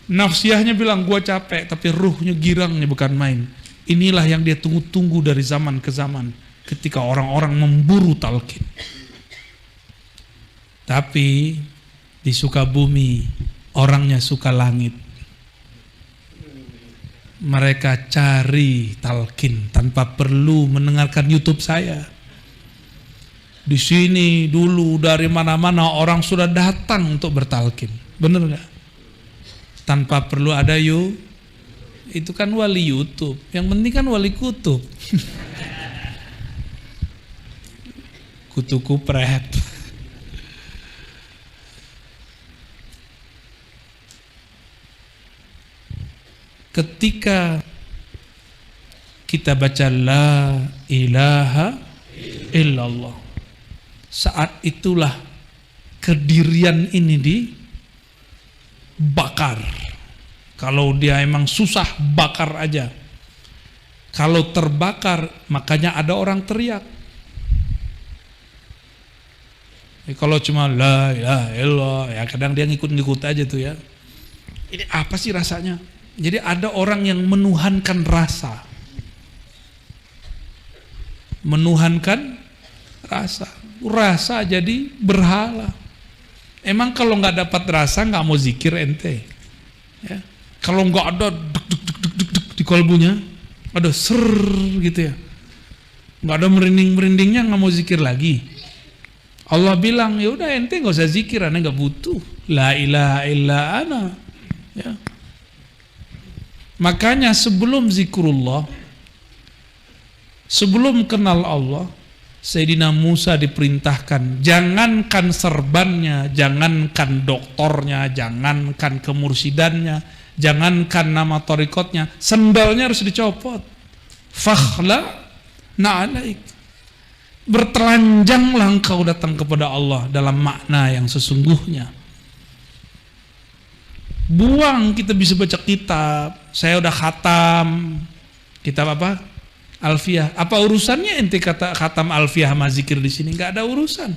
Nafsiyahnya bilang gua capek, tapi ruhnya girangnya bukan main. Inilah yang dia tunggu-tunggu dari zaman ke zaman, ketika orang-orang memburu talqin. Tapi di Sukabumi orangnya suka langit. Mereka cari talqin tanpa perlu mendengarkan YouTube saya. Di sini dulu dari mana-mana orang sudah datang untuk bertalqin. Bener nggak? Tanpa perlu ada itu kan wali YouTube. Yang penting kan wali kutub. Kutu kupret. Ketika kita baca la ilaha illallah, saat itulah kedirian ini dibakar. Kalau dia emang susah, bakar aja. Kalau terbakar, makanya ada orang teriak. Kalau cuma la ilaha illallah, ya kadang dia ngikut-ngikut aja tuh ya. Ini apa sih rasanya? Jadi ada orang yang menuhankan rasa. Menuhankan rasa. Rasa jadi berhala. Emang kalau nggak dapat rasa nggak mau zikir ente. Ya. Kalau nggak ada duk di kolbunya, ada ser gitu ya. Nggak ada merinding-merindingnya nggak mau zikir lagi. Allah bilang ya udah ente nggak usah zikir, ane nggak butuh. La ilaha illa ana. Ya. Makanya sebelum zikrullah, sebelum kenal Allah, Sayyidina Musa diperintahkan, jangankan serbannya, jangankan doktornya, jangankan kemursidannya, jangankan nama torikotnya, sendalnya harus dicopot. Fakhla na'alaik. Bertelanjanglah engkau datang kepada Allah dalam makna yang sesungguhnya. Buang kita bisa baca kitab. Saya udah khatam kitab apa? Alfiyah. Apa urusannya ente kata khatam Alfiyah sama zikir di sini? Nggak ada urusan.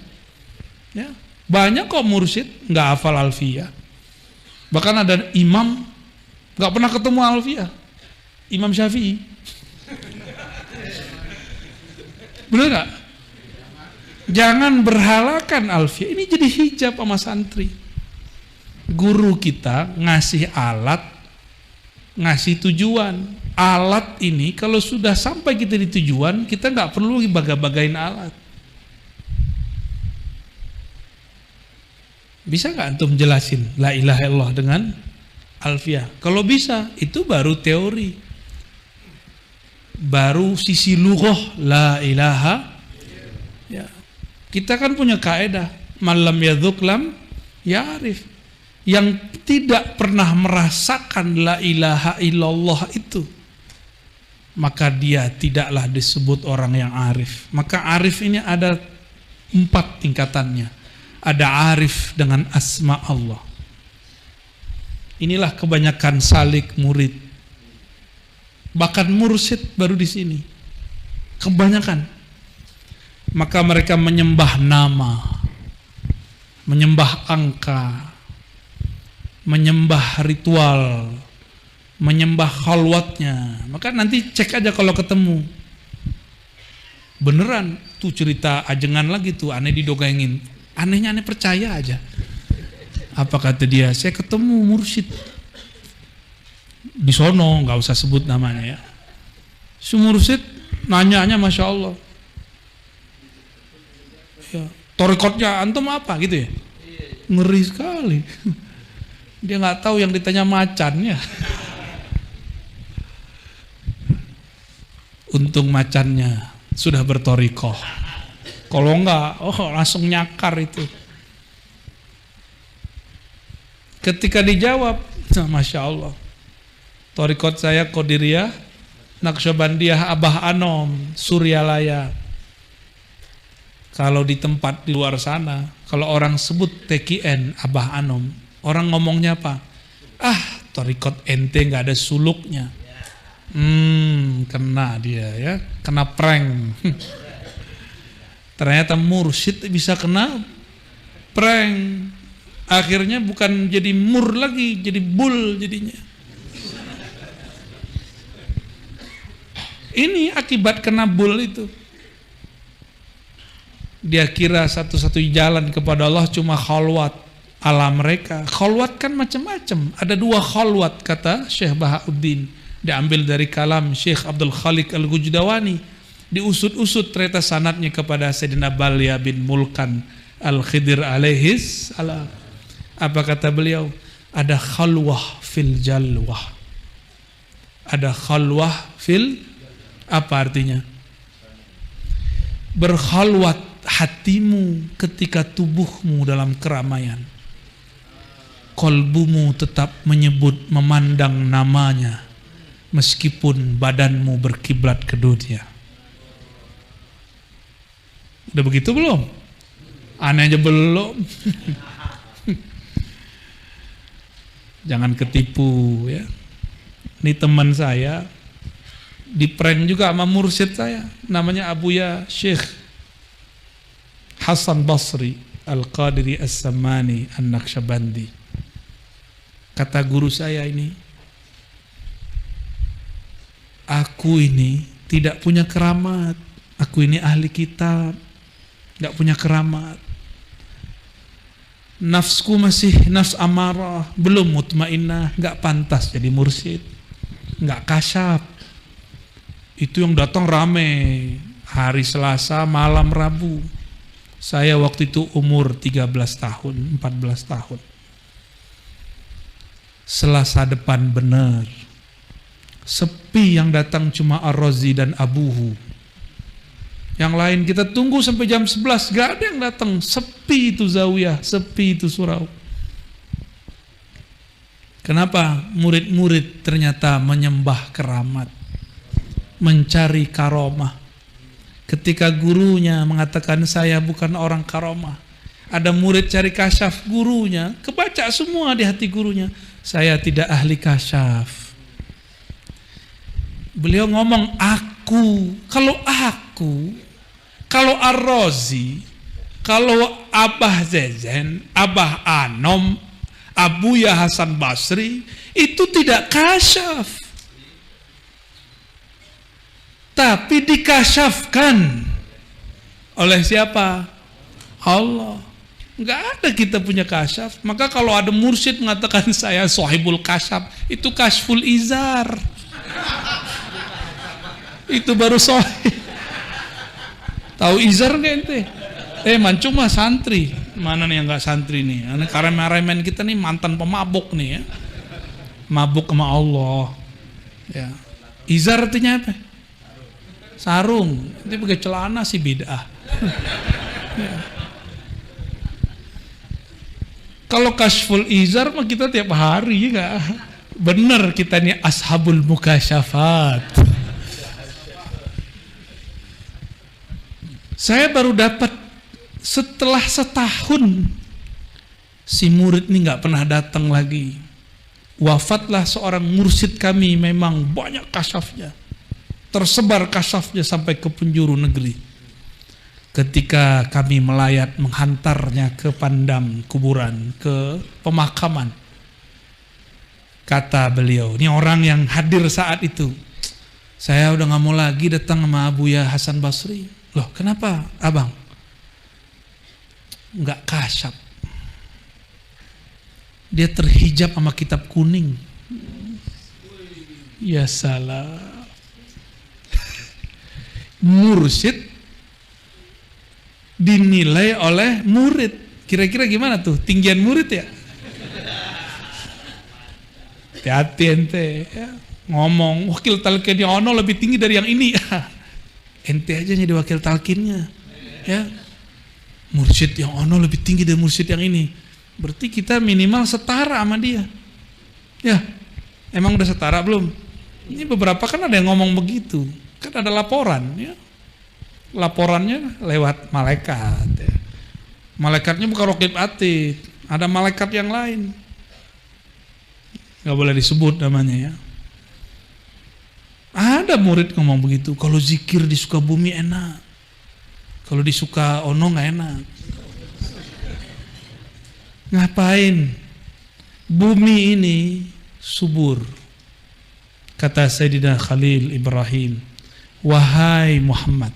Ya. Banyak kok mursyid nggak hafal Alfiyah. Bahkan ada imam nggak pernah ketemu Alfiyah. Imam Syafi'i. Bener nggak? Jangan berhalakan Alfiyah. Ini jadi hijab sama santri. Guru kita ngasih alat, ngasih tujuan. Alat ini kalau sudah sampai kita di tujuan, kita nggak perlu baga-bagain alat. Bisa nggak antum jelasin la ilaha illallah dengan Alfiyah? Kalau bisa, itu baru teori, baru sisi lughah la ilaha. Ya. Kita kan punya kaidah malam yadzuq lam ya'rif. Yang tidak pernah merasakan la ilaha illallah itu, maka dia tidaklah disebut orang yang arif. Maka arif ini ada 4 tingkatannya. Ada arif dengan asma Allah. Inilah kebanyakan salik murid. Bahkan mursyid baru di sini. Kebanyakan. Maka mereka menyembah nama, menyembah angka, menyembah ritual, menyembah khalwatnya. Maka nanti cek aja kalau ketemu. Beneran tuh cerita ajengan lagi tuh, aneh didongengin. Anehnya aneh percaya aja. Apa kata dia? Saya ketemu mursyid di sono, nggak usah sebut namanya ya. Si mursyid nanya-nanya Masya Allah. Ya, torikotnya antum apa gitu ya? Ngeri sekali. Dia nggak tahu yang ditanya macannya. Untung macannya sudah bertorikoh. Kalau enggak, langsung nyakar itu. Ketika dijawab, Masya Allah, torikot saya Qadiriyah, Naqsyabandiyah, Abah Anom, Suryalaya. Kalau di tempat di luar sana, kalau orang sebut TKN Abah Anom, orang ngomongnya apa? Torikot ente nggak ada suluknya. Kena dia ya, kena prank. Ternyata mursyid bisa kena prank. Akhirnya bukan jadi mur lagi, jadi bul jadinya. Ini akibat kena bul itu. Dia kira satu-satunya jalan kepada Allah cuma khalwat ala mereka. Khalwat kan macam-macam. Ada 2 khalwat kata Syekh Bahauddin. Diambil dari kalam Syekh Abdul Khaliq Al-Gujdawani. Diusut-usut ternyata sanadnya kepada Sayyidina Balya bin Mulkan Al-Khidir alaihis salam. Apa kata beliau? Ada khalwah fil jalwah. Ada khalwah fil, apa artinya? Berkhalwat hatimu ketika tubuhmu dalam keramaian. Kolbumu tetap menyebut, memandang namanya, meskipun badanmu berkiblat ke dunia. Udah begitu belum? Aneh aja belum. Jangan ketipu ya. Ini teman saya di prank juga sama mursyid saya, namanya Abuya Syekh Hasan Basri Al-Qadiri As-Samani An-Naqsyabandi. Kata guru saya ini, aku ini tidak punya keramat, aku ini ahli kitab, gak punya keramat. Nafsku masih nafs amarah, belum mutmainnah, gak pantas jadi mursyid, gak kasyaf. Itu yang datang rame hari Selasa, malam Rabu. Saya waktu itu umur 13 tahun, 14 tahun. Selasa depan benar, sepi, yang datang cuma Ar-Razi dan Abuhu. Yang lain kita tunggu sampai jam 11, gak ada yang datang. Sepi itu zawiyah, sepi itu surau. Kenapa? Murid-murid ternyata menyembah keramat, mencari karomah. Ketika gurunya mengatakan saya bukan orang karomah, ada murid cari kasyaf gurunya, kebaca semua di hati gurunya. Saya tidak ahli kasyaf. Beliau ngomong aku. Kalau Ar-Razi, kalau Abah Zezen, Abah Anom, Abuya Hasan Basri, itu tidak kasyaf. Tapi dikasyafkan oleh siapa? Allah. Enggak ada kita punya kasyaf. Maka kalau ada mursyid mengatakan saya sohibul kasyaf, itu kasyful izar. Itu baru sohib. Tahu izar nggak ente? Mancung mah santri. Mana nih yang nggak santri nih? Karena kita nih mantan pemabuk nih ya. Mabuk sama Allah. Ya. Izar artinya apa? Sarung. Nanti pakai celana sih bid'ah. Ya. Kalau kasyful izar mah kita tiap hari ya. Bener kita nih ashabul mukasyafat. Saya baru dapat setelah setahun si murid ini nggak pernah datang lagi. Wafatlah seorang mursyid kami, memang banyak kasyafnya. Tersebar kasyafnya sampai ke penjuru negeri. Ketika kami melayat menghantarnya ke pandam kuburan, ke pemakaman, kata beliau, ini orang yang hadir saat itu, saya udah gak mau lagi datang sama Abuya Hasan Basri. Loh kenapa abang? Gak kasyaf. Dia terhijab sama kitab kuning. Ya salah. Mursyid dinilai oleh murid. Kira-kira gimana tuh? Tinggian murid ya? Hati-hati ente ya. Ngomong wakil talqinnya ono lebih tinggi dari yang ini. Ente aja jadi wakil talqinnya. Ya. Mursyid yang ono lebih tinggi dari mursyid yang ini. Berarti kita minimal setara sama dia. Ya. Emang udah setara belum? Ini beberapa kan ada yang ngomong begitu. Kan ada laporan ya. Laporannya lewat malaikat ya. Malaikatnya bukan raqib atid, ada malaikat yang lain, gak boleh disebut namanya ya. Ada murid ngomong begitu, kalau zikir di Sukabumi enak, kalau di Sukaono gak enak. Ngapain? Bumi ini subur. Kata Sayyidina Khalil Ibrahim, wahai Muhammad,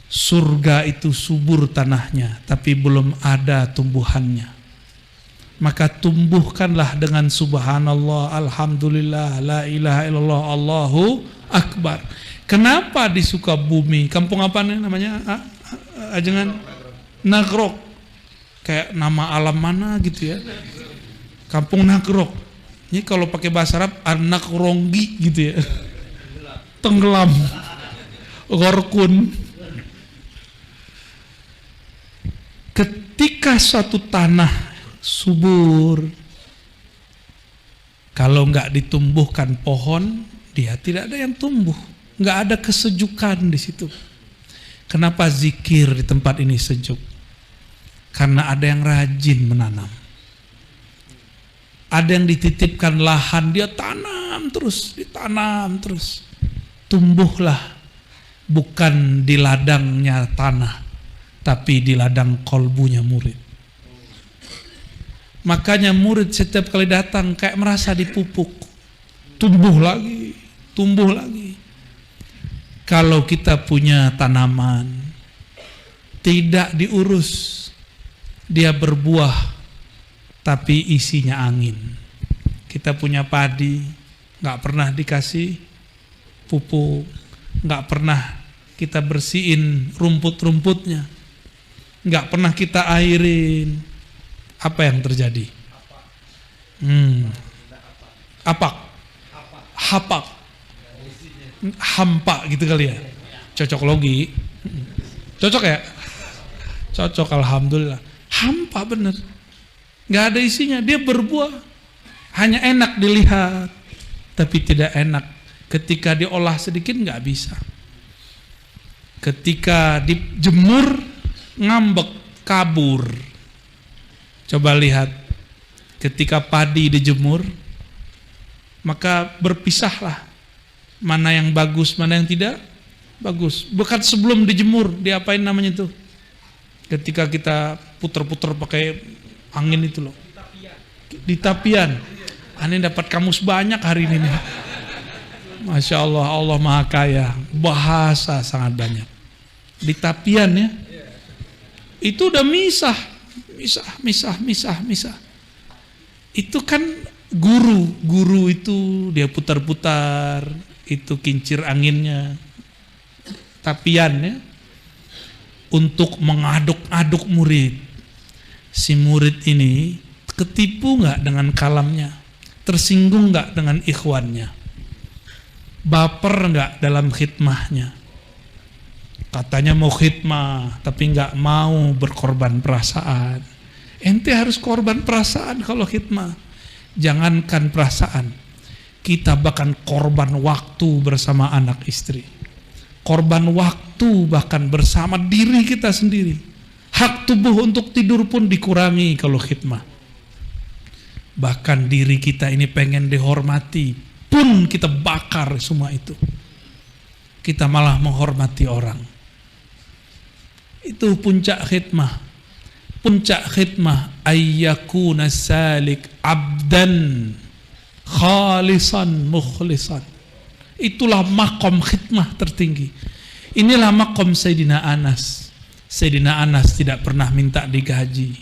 surga itu subur tanahnya, tapi belum ada tumbuhannya. Maka tumbuhkanlah dengan subhanallah, alhamdulillah, la ilaha illallah, Allahu akbar. Kenapa di Sukabumi? Kampung apa nih namanya? Ajengan Nagrok. Kayak nama alam mana gitu ya. Kampung Nagrok. Ini kalau pakai bahasa Arab An-Nakronggi gitu ya. Tenggelam. Gorkun. Ketika suatu tanah subur, kalau nggak ditumbuhkan pohon, dia tidak ada yang tumbuh, nggak ada kesejukan di situ. Kenapa zikir di tempat ini sejuk? Karena ada yang rajin menanam. Ada yang dititipkan lahan, dia tanam terus, ditanam terus. Tumbuhlah bukan di ladangnya tanah, tapi di ladang kolbunya murid. Makanya murid setiap kali datang kayak merasa dipupuk, tumbuh lagi, tumbuh lagi. Kalau kita punya tanaman tidak diurus, dia berbuah tapi isinya angin. Kita punya padi, nggak pernah dikasih pupuk, nggak pernah kita bersihin rumput-rumputnya, nggak pernah kita airin. Apa yang terjadi? Apak, hapak, hampa gitu kali ya. Cocok logi, cocok ya? Cocok, alhamdulillah. Hampa bener, nggak ada isinya. Dia berbuah, hanya enak dilihat, tapi tidak enak. Ketika diolah sedikit nggak bisa. Ketika dijemur ngambek, kabur. Coba lihat Ketika padi dijemur, maka berpisahlah mana yang bagus, mana yang tidak bagus. Bukan sebelum dijemur, diapain namanya itu? Ketika kita puter-puter pakai angin itu loh. Di tapian. Aneh dapat kamus banyak hari ini nih. Masya Allah, Allah Maha Kaya. Bahasa sangat banyak. Di tapian ya. Itu udah misah. Itu kan guru itu dia putar-putar, itu kincir anginnya, tapian ya, untuk mengaduk-aduk murid. Si murid ini ketipu nggak dengan kalamnya, tersinggung nggak dengan ikhwannya, baper nggak dalam khidmahnya. Katanya mau khidmah, tapi nggak mau berkorban perasaan. Ente harus korban perasaan kalau khidmah. Jangankan perasaan, kita bahkan korban waktu bersama anak istri. Korban waktu bahkan bersama diri kita sendiri. Hak tubuh untuk tidur pun dikurangi kalau khidmah. Bahkan diri kita ini pengen dihormati, pun kita bakar semua itu. Kita malah menghormati orang. Itu puncak khidmah. Puncak khidmah ayyakuna salik abdan khalisan mukhlisan. Itulah makom khidmah tertinggi. Inilah makom Sayyidina Anas. Sayyidina Anas tidak pernah minta digaji.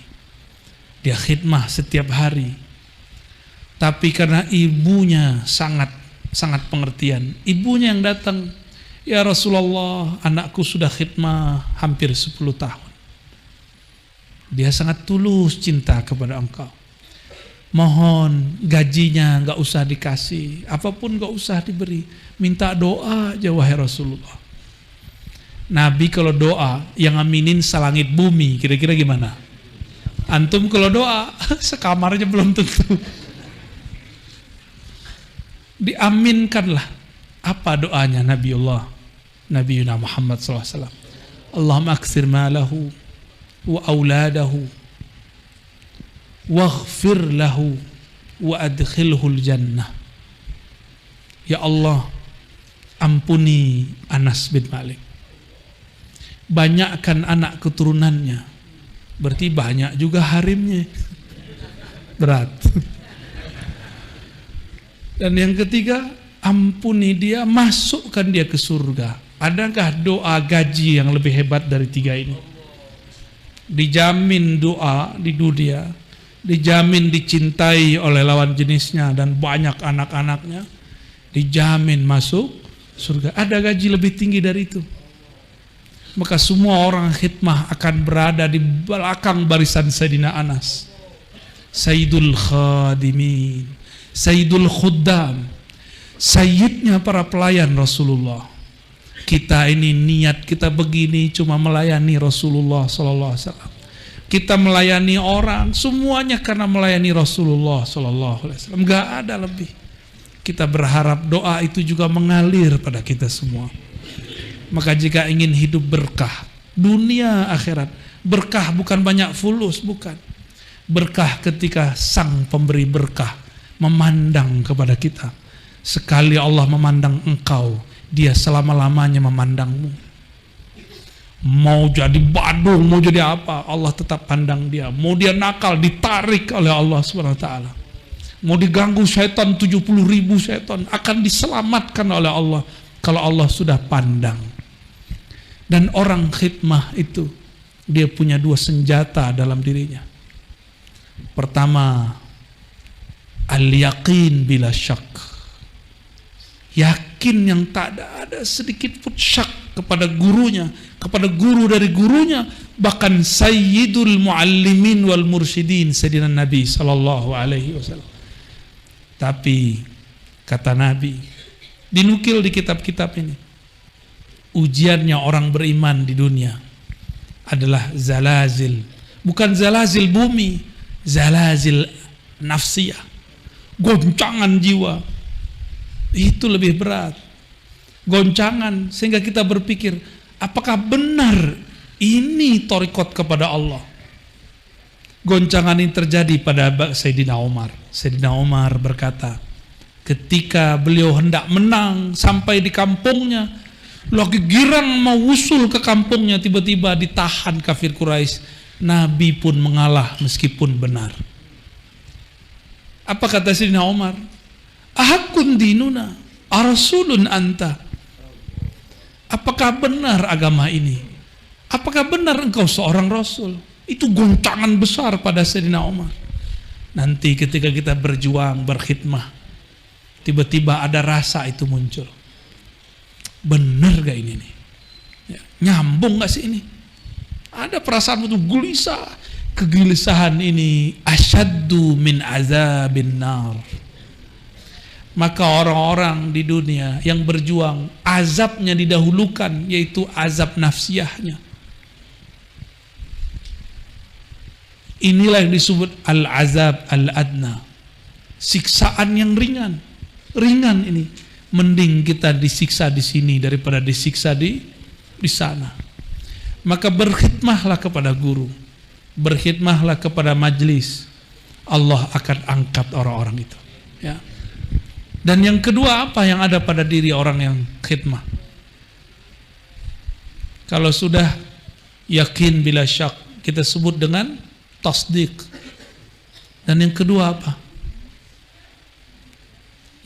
Dia khidmah setiap hari. Tapi karena ibunya sangat pengertian. Ibunya yang datang, ya Rasulullah, anakku sudah khidmah hampir 10 tahun. Dia sangat tulus cinta kepada engkau. Mohon gajinya gak usah dikasih, apapun gak usah diberi. Minta doa aja wahai Rasulullah. Nabi kalau doa yang aminin selangit bumi, kira-kira gimana? Antum kalau doa sekamarnya belum tentu diaminkanlah. Apa doanya Nabiuna Muhammad SAW? Allahumma aksir malahu wa auladahu waghfir lahu wa adkhilhul jannah. Ya Allah, ampuni Anas bin Malik, banyakkan anak keturunannya, berarti banyak juga harimnya, berat. Dan yang ketiga, ampuni dia, masukkan dia ke surga. Adakah doa gaji yang lebih hebat dari 3 ini? Dijamin doa di dunia, dijamin dicintai oleh lawan jenisnya dan banyak anak-anaknya, dijamin masuk surga. Ada gaji lebih tinggi dari itu? Maka semua orang khidmah akan berada di belakang barisan Sayyidina Anas, Sayyidul Khadimin, Sayyidul Khuddam, Sayyidnya para pelayan Rasulullah. Kita ini niat kita begini cuma melayani Rasulullah SAW. Kita melayani orang semuanya karena melayani Rasulullah SAW. Gak ada lebih. Kita berharap doa itu juga mengalir pada kita semua. Maka jika ingin hidup berkah dunia akhirat, berkah bukan banyak fulus, bukan. Berkah ketika sang pemberi berkah memandang kepada kita. Sekali Allah memandang engkau, dia selama-lamanya memandangmu. Mau jadi badung, mau jadi apa, Allah tetap pandang dia. Mau dia nakal, ditarik oleh Allah SWT. Mau diganggu syaitan 70.000 syaitan, akan diselamatkan oleh Allah kalau Allah sudah pandang. Dan orang khidmah itu, dia punya 2 senjata dalam dirinya. Pertama, al-yaqin bila syak. Yakin yang tak ada sedikit pun syak kepada gurunya, kepada guru dari gurunya, bahkan sayyidul muallimin wal mursyidin Sayyidina Nabi SAW. Tapi kata Nabi, dinukil di kitab-kitab ini, ujiannya orang beriman di dunia adalah zalazil. Bukan zalazil bumi, zalazil nafsiyah, goncangan jiwa. Itu lebih berat, goncangan, sehingga kita berpikir, apakah benar ini thariqat kepada Allah? goncangan ini terjadi pada Sayyidina Umar. Sayyidina Umar berkata, ketika beliau hendak menang sampai di kampungnya, lagi girang mau usul ke kampungnya, tiba-tiba ditahan kafir Quraisy. Nabi pun mengalah meskipun benar. Apa kata Sayyidina Umar? Ahakun dinuna, arasulun anta. Apakah benar agama ini? Apakah benar engkau seorang rasul? Itu goncangan besar pada Sayyidina Umar. Nanti ketika kita berjuang, berkhidmah, tiba-tiba ada rasa itu muncul. Benar gak ini nih? Ya, nyambung gak sih ini? Ada perasaan itu gelisah. Kegelisahan ini asyaddu min azabin nar. Maka orang-orang di dunia yang berjuang, azabnya didahulukan, yaitu azab nafsiyahnya. Inilah yang disebut al-azab al-adna, siksaan yang ringan. Ringan ini, mending kita disiksa di sini daripada disiksa di sana. Maka berkhidmahlah kepada guru, berkhidmahlah kepada majlis, Allah akan angkat orang-orang itu. Ya. Dan yang kedua, apa yang ada pada diri orang yang khidmah? Kalau sudah yakin bila syak, kita sebut dengan tasdik. Dan yang kedua apa?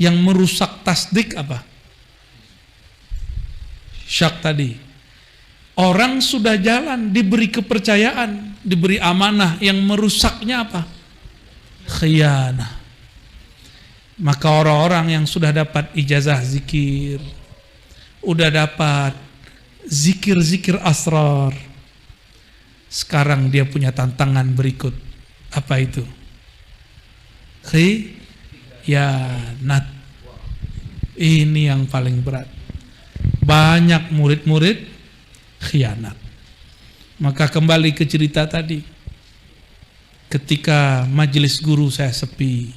Yang merusak tasdik apa? Syak tadi. Orang sudah jalan, diberi kepercayaan, diberi amanah, yang merusaknya apa? Khianah. Maka orang-orang yang sudah dapat ijazah zikir, udah dapat zikir-zikir asrar, sekarang dia punya tantangan berikut. Apa itu? Khianat. Ini yang paling berat. Banyak murid-murid khianat. Maka kembali ke cerita tadi. Ketika majelis guru saya sepi,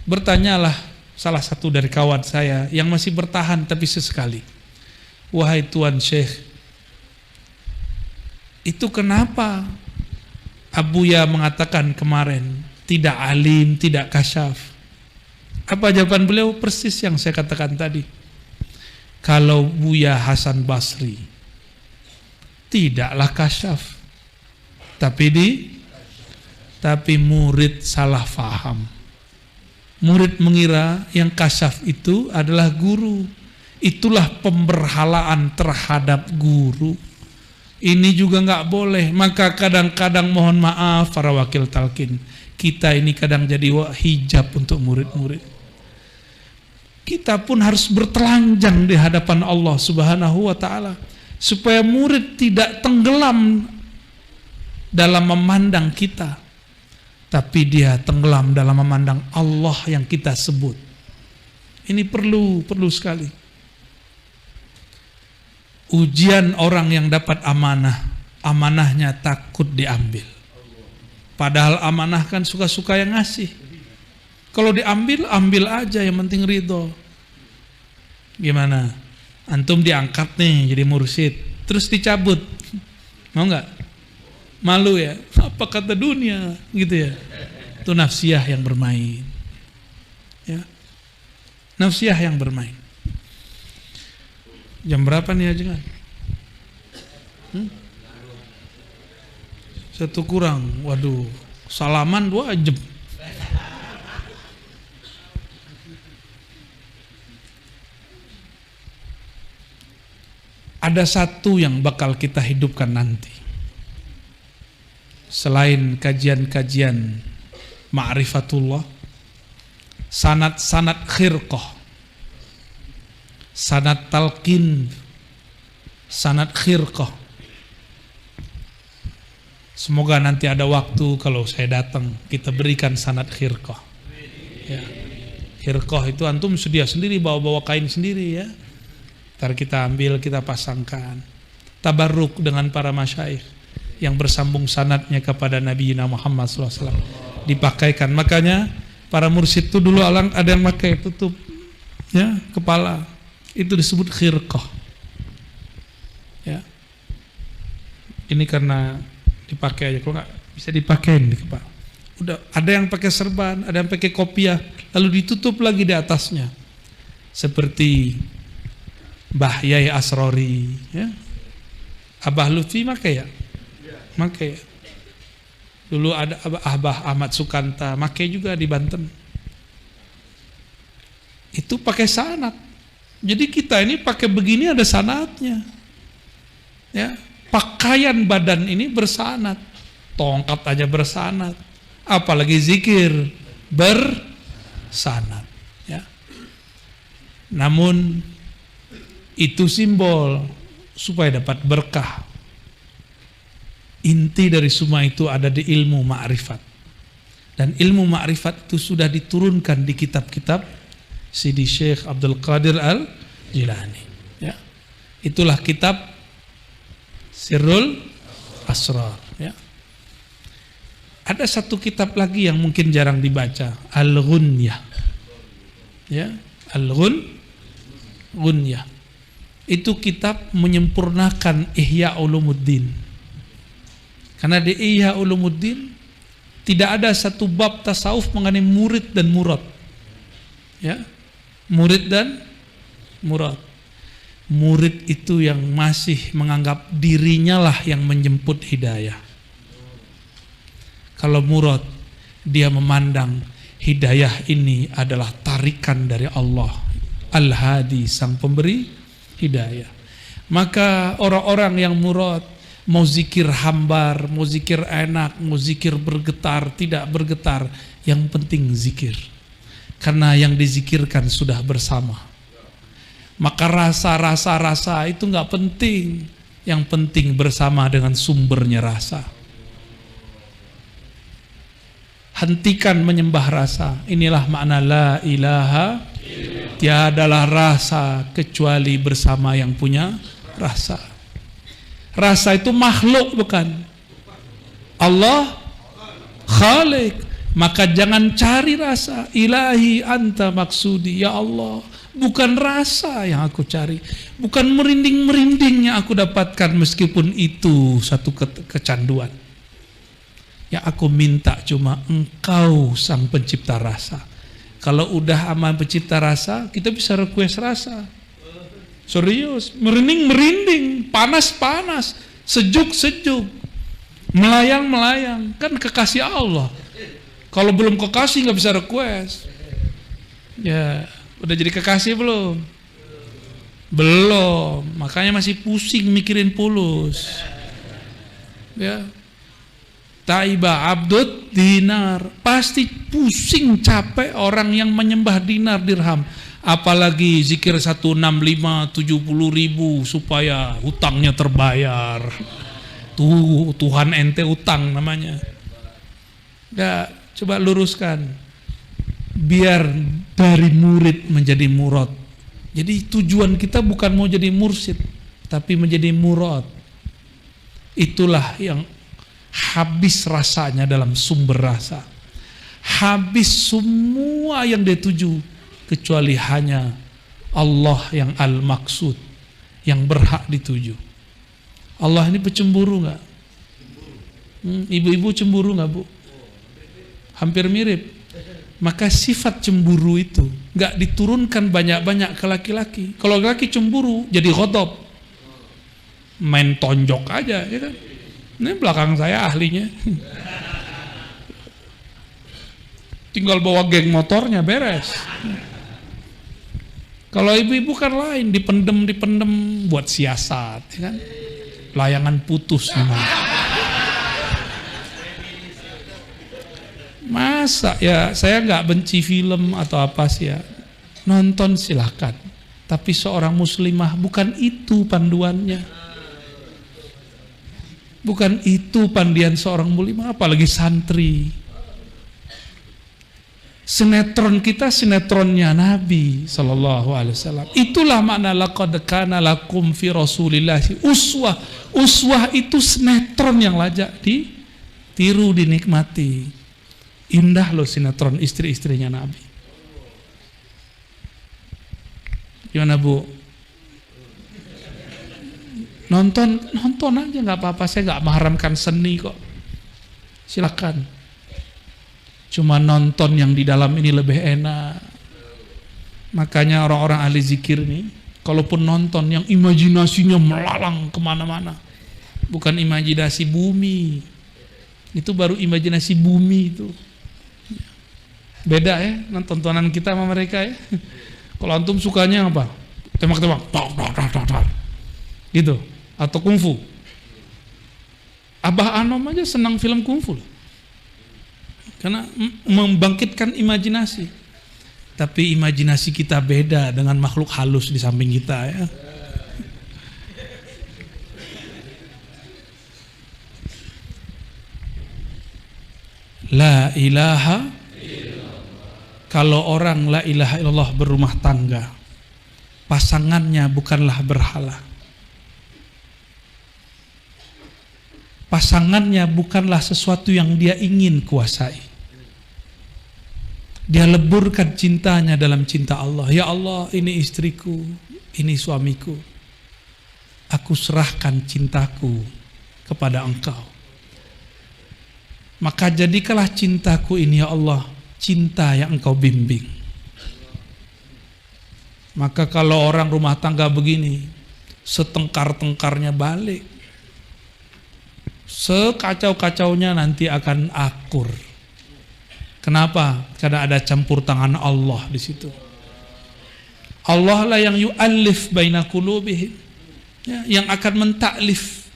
bertanyalah salah satu dari kawan saya yang masih bertahan tapi sesekali, wahai Tuan Syekh, itu kenapa Abuya mengatakan kemarin tidak alim, tidak kasyaf? Apa jawaban beliau? Persis yang saya katakan tadi. Kalau Buya Hasan Basri tidaklah kasyaf, tapi murid salah faham. Murid mengira yang kasyaf itu adalah guru. Itulah pemberhalaan terhadap guru. Ini juga nggak boleh. Maka kadang-kadang mohon maaf para wakil talqin, kita ini kadang jadi hijab untuk murid-murid. Kita pun harus bertelanjang di hadapan Allah Subhanahu wa ta'ala, supaya murid tidak tenggelam dalam memandang kita, tapi dia tenggelam dalam memandang Allah yang kita sebut. Ini perlu sekali. Ujian orang yang dapat amanah, amanahnya takut diambil. Padahal amanah kan suka-suka yang ngasih. Kalau diambil, ambil aja, yang penting ridho. Gimana? Antum diangkat nih jadi mursyid, terus dicabut, mau nggak? Malu ya? Apa kata dunia? Gitu ya? Itu nafsiyah yang bermain. Ya, nafsiyah yang bermain. Jam berapa nih aja kan? 1 kurang. Waduh, salaman 2 jam. Ada satu yang bakal kita hidupkan nanti. Selain kajian-kajian ma'rifatullah, sanad-sanad khirqah, sanad talqin, sanad khirqah. Semoga nanti ada waktu kalau saya datang, kita berikan sanad khirqah. Ya. Khirqah itu antum sedia sendiri, bawa-bawa kain sendiri ya. Ntar kita ambil, kita pasangkan. Tabarruk dengan para masyaikh yang bersambung sanadnya kepada Nabi Muhammad SAW. Dipakaikan. Makanya para mursyid itu dulu ada yang pakai tutup ya kepala. Itu disebut khirqah. Ya. Ini karena dipakai aja. Kalau nggak bisa dipakai di kepala. Udah ada yang pakai serban, ada yang pakai kopiah, lalu ditutup lagi di atasnya. Seperti Mbah Yai Asrori, ya. Abah Lutfi pakai ya? Pakai ya. Dulu ada Abah Ahmad Sukanta, pakai juga di Banten. Itu pakai sanad. Jadi kita ini pakai begini ada sanadnya. Ya, pakaian badan ini bersanad. Tongkat aja bersanad. Apalagi zikir bersanad, ya. Namun itu simbol supaya dapat berkah. Inti dari semua itu ada di ilmu ma'rifat. Dan ilmu ma'rifat itu sudah diturunkan di kitab-kitab Sidi Syekh Abdul Qadir Al-Jilani, ya. Itulah kitab Sirrul Asrar, ya. Ada satu kitab lagi yang mungkin jarang dibaca, Al-Ghunyah, ya. Al-Ghunyah itu kitab menyempurnakan Ihya Ulumuddin. Karena di Ihya Ulumuddin tidak ada satu bab tasawuf mengenai murid dan murad, ya. Murid dan murad. Murid itu yang masih menganggap dirinya lah yang menjemput hidayah. Kalau murad, dia memandang hidayah ini adalah tarikan dari Allah, Al-Hadi, sang pemberi hidayah. Maka orang-orang yang murad mau zikir hambar, mau zikir enak, mau zikir bergetar, tidak bergetar, yang penting zikir. Karena yang dizikirkan sudah bersama. Maka rasa itu nggak penting. Yang penting bersama dengan sumbernya rasa. Hentikan menyembah rasa. Inilah makna la ilaha. Tiadalah rasa kecuali bersama yang punya rasa. Rasa itu makhluk bukan? Allah Khalik. Maka jangan cari rasa. Ilahi anta maksudi, ya Allah. Bukan rasa yang aku cari, bukan merinding-merinding yang aku dapatkan, meskipun itu satu kecanduan. Yang aku minta cuma Engkau sang pencipta rasa. Kalau udah aman pencipta rasa, kita bisa request rasa. Serius, merinding-merinding, panas-panas, sejuk-sejuk, melayang-melayang, kan kekasih Allah. Kalau belum kekasih nggak bisa request. Ya, udah jadi kekasih belum? Belum, makanya masih pusing mikirin pulus. Ya, Taiba abdud dinar, pasti pusing capek orang yang menyembah dinar dirham. Apalagi zikir 165 70 ribu supaya hutangnya terbayar. Tuh Tuhan ente utang namanya. Ya, coba luruskan. Biar dari murid menjadi murad. Jadi tujuan kita bukan mau jadi mursyid, tapi menjadi murad. Itulah yang habis rasanya dalam sumber rasa. Habis semua yang dia tuju, kecuali hanya Allah yang al-maksud, yang berhak dituju. Allah ini pecemburu gak? Ibu-ibu cemburu gak, Bu? Hampir mirip. Maka sifat cemburu itu gak diturunkan banyak-banyak ke laki-laki. Kalau laki cemburu jadi ghadab, main tonjok aja, ya kan? Ini belakang saya ahlinya. Tinggal bawa geng motornya beres. Kalau ibu-ibu kan lain, dipendem buat siasat, ya kan? Layangan putus namanya. Masa ya, saya nggak benci film atau apa sih ya, nonton silahkan, tapi seorang muslimah bukan itu panduannya, bukan itu pandian seorang muslimah, apalagi santri. Sinetron kita sinetronnya Nabi Sallallahu Alaihi Wasallam. Itulah makna laqad kana lakum fi Rasulillahi uswah. Uswah itu sinetron yang layak ditiru, dinikmati. Indah loh sinetron istri-istrinya Nabi. Gimana, Bu? Nonton aja nggak apa-apa, saya nggak mengharamkan seni kok. silakan. Cuma nonton yang di dalam ini lebih enak. Makanya orang-orang ahli zikir nih, kalaupun nonton yang imajinasinya melalang kemana-mana, bukan imajinasi bumi, itu baru imajinasi bumi itu. Beda ya tontonan kita sama mereka ya. Kalau antum sukanya apa? Tembak-tembak, gitu, atau kungfu. Abah Anom aja senang film kungfu, karena membangkitkan imajinasi. Tapi imajinasi kita beda dengan makhluk halus di samping kita ya. La ilaha illallah. Kalau orang la ilaha illallah berumah tangga, pasangannya bukanlah berhala. Pasangannya bukanlah sesuatu yang dia ingin kuasai. Dia leburkan cintanya dalam cinta Allah. Ya Allah, ini istriku, ini suamiku. Aku serahkan cintaku kepada Engkau. Maka jadikanlah cintaku ini ya Allah, cinta yang Engkau bimbing. Maka kalau orang rumah tangga begini, setengkar-tengkarnya balik, sekacau-kacaunya nanti akan akur. Kenapa? Karena ada campur tangan Allah di situ. Allah lah yang yu'allif baina qulubihim, ya, yang akan mentaklif,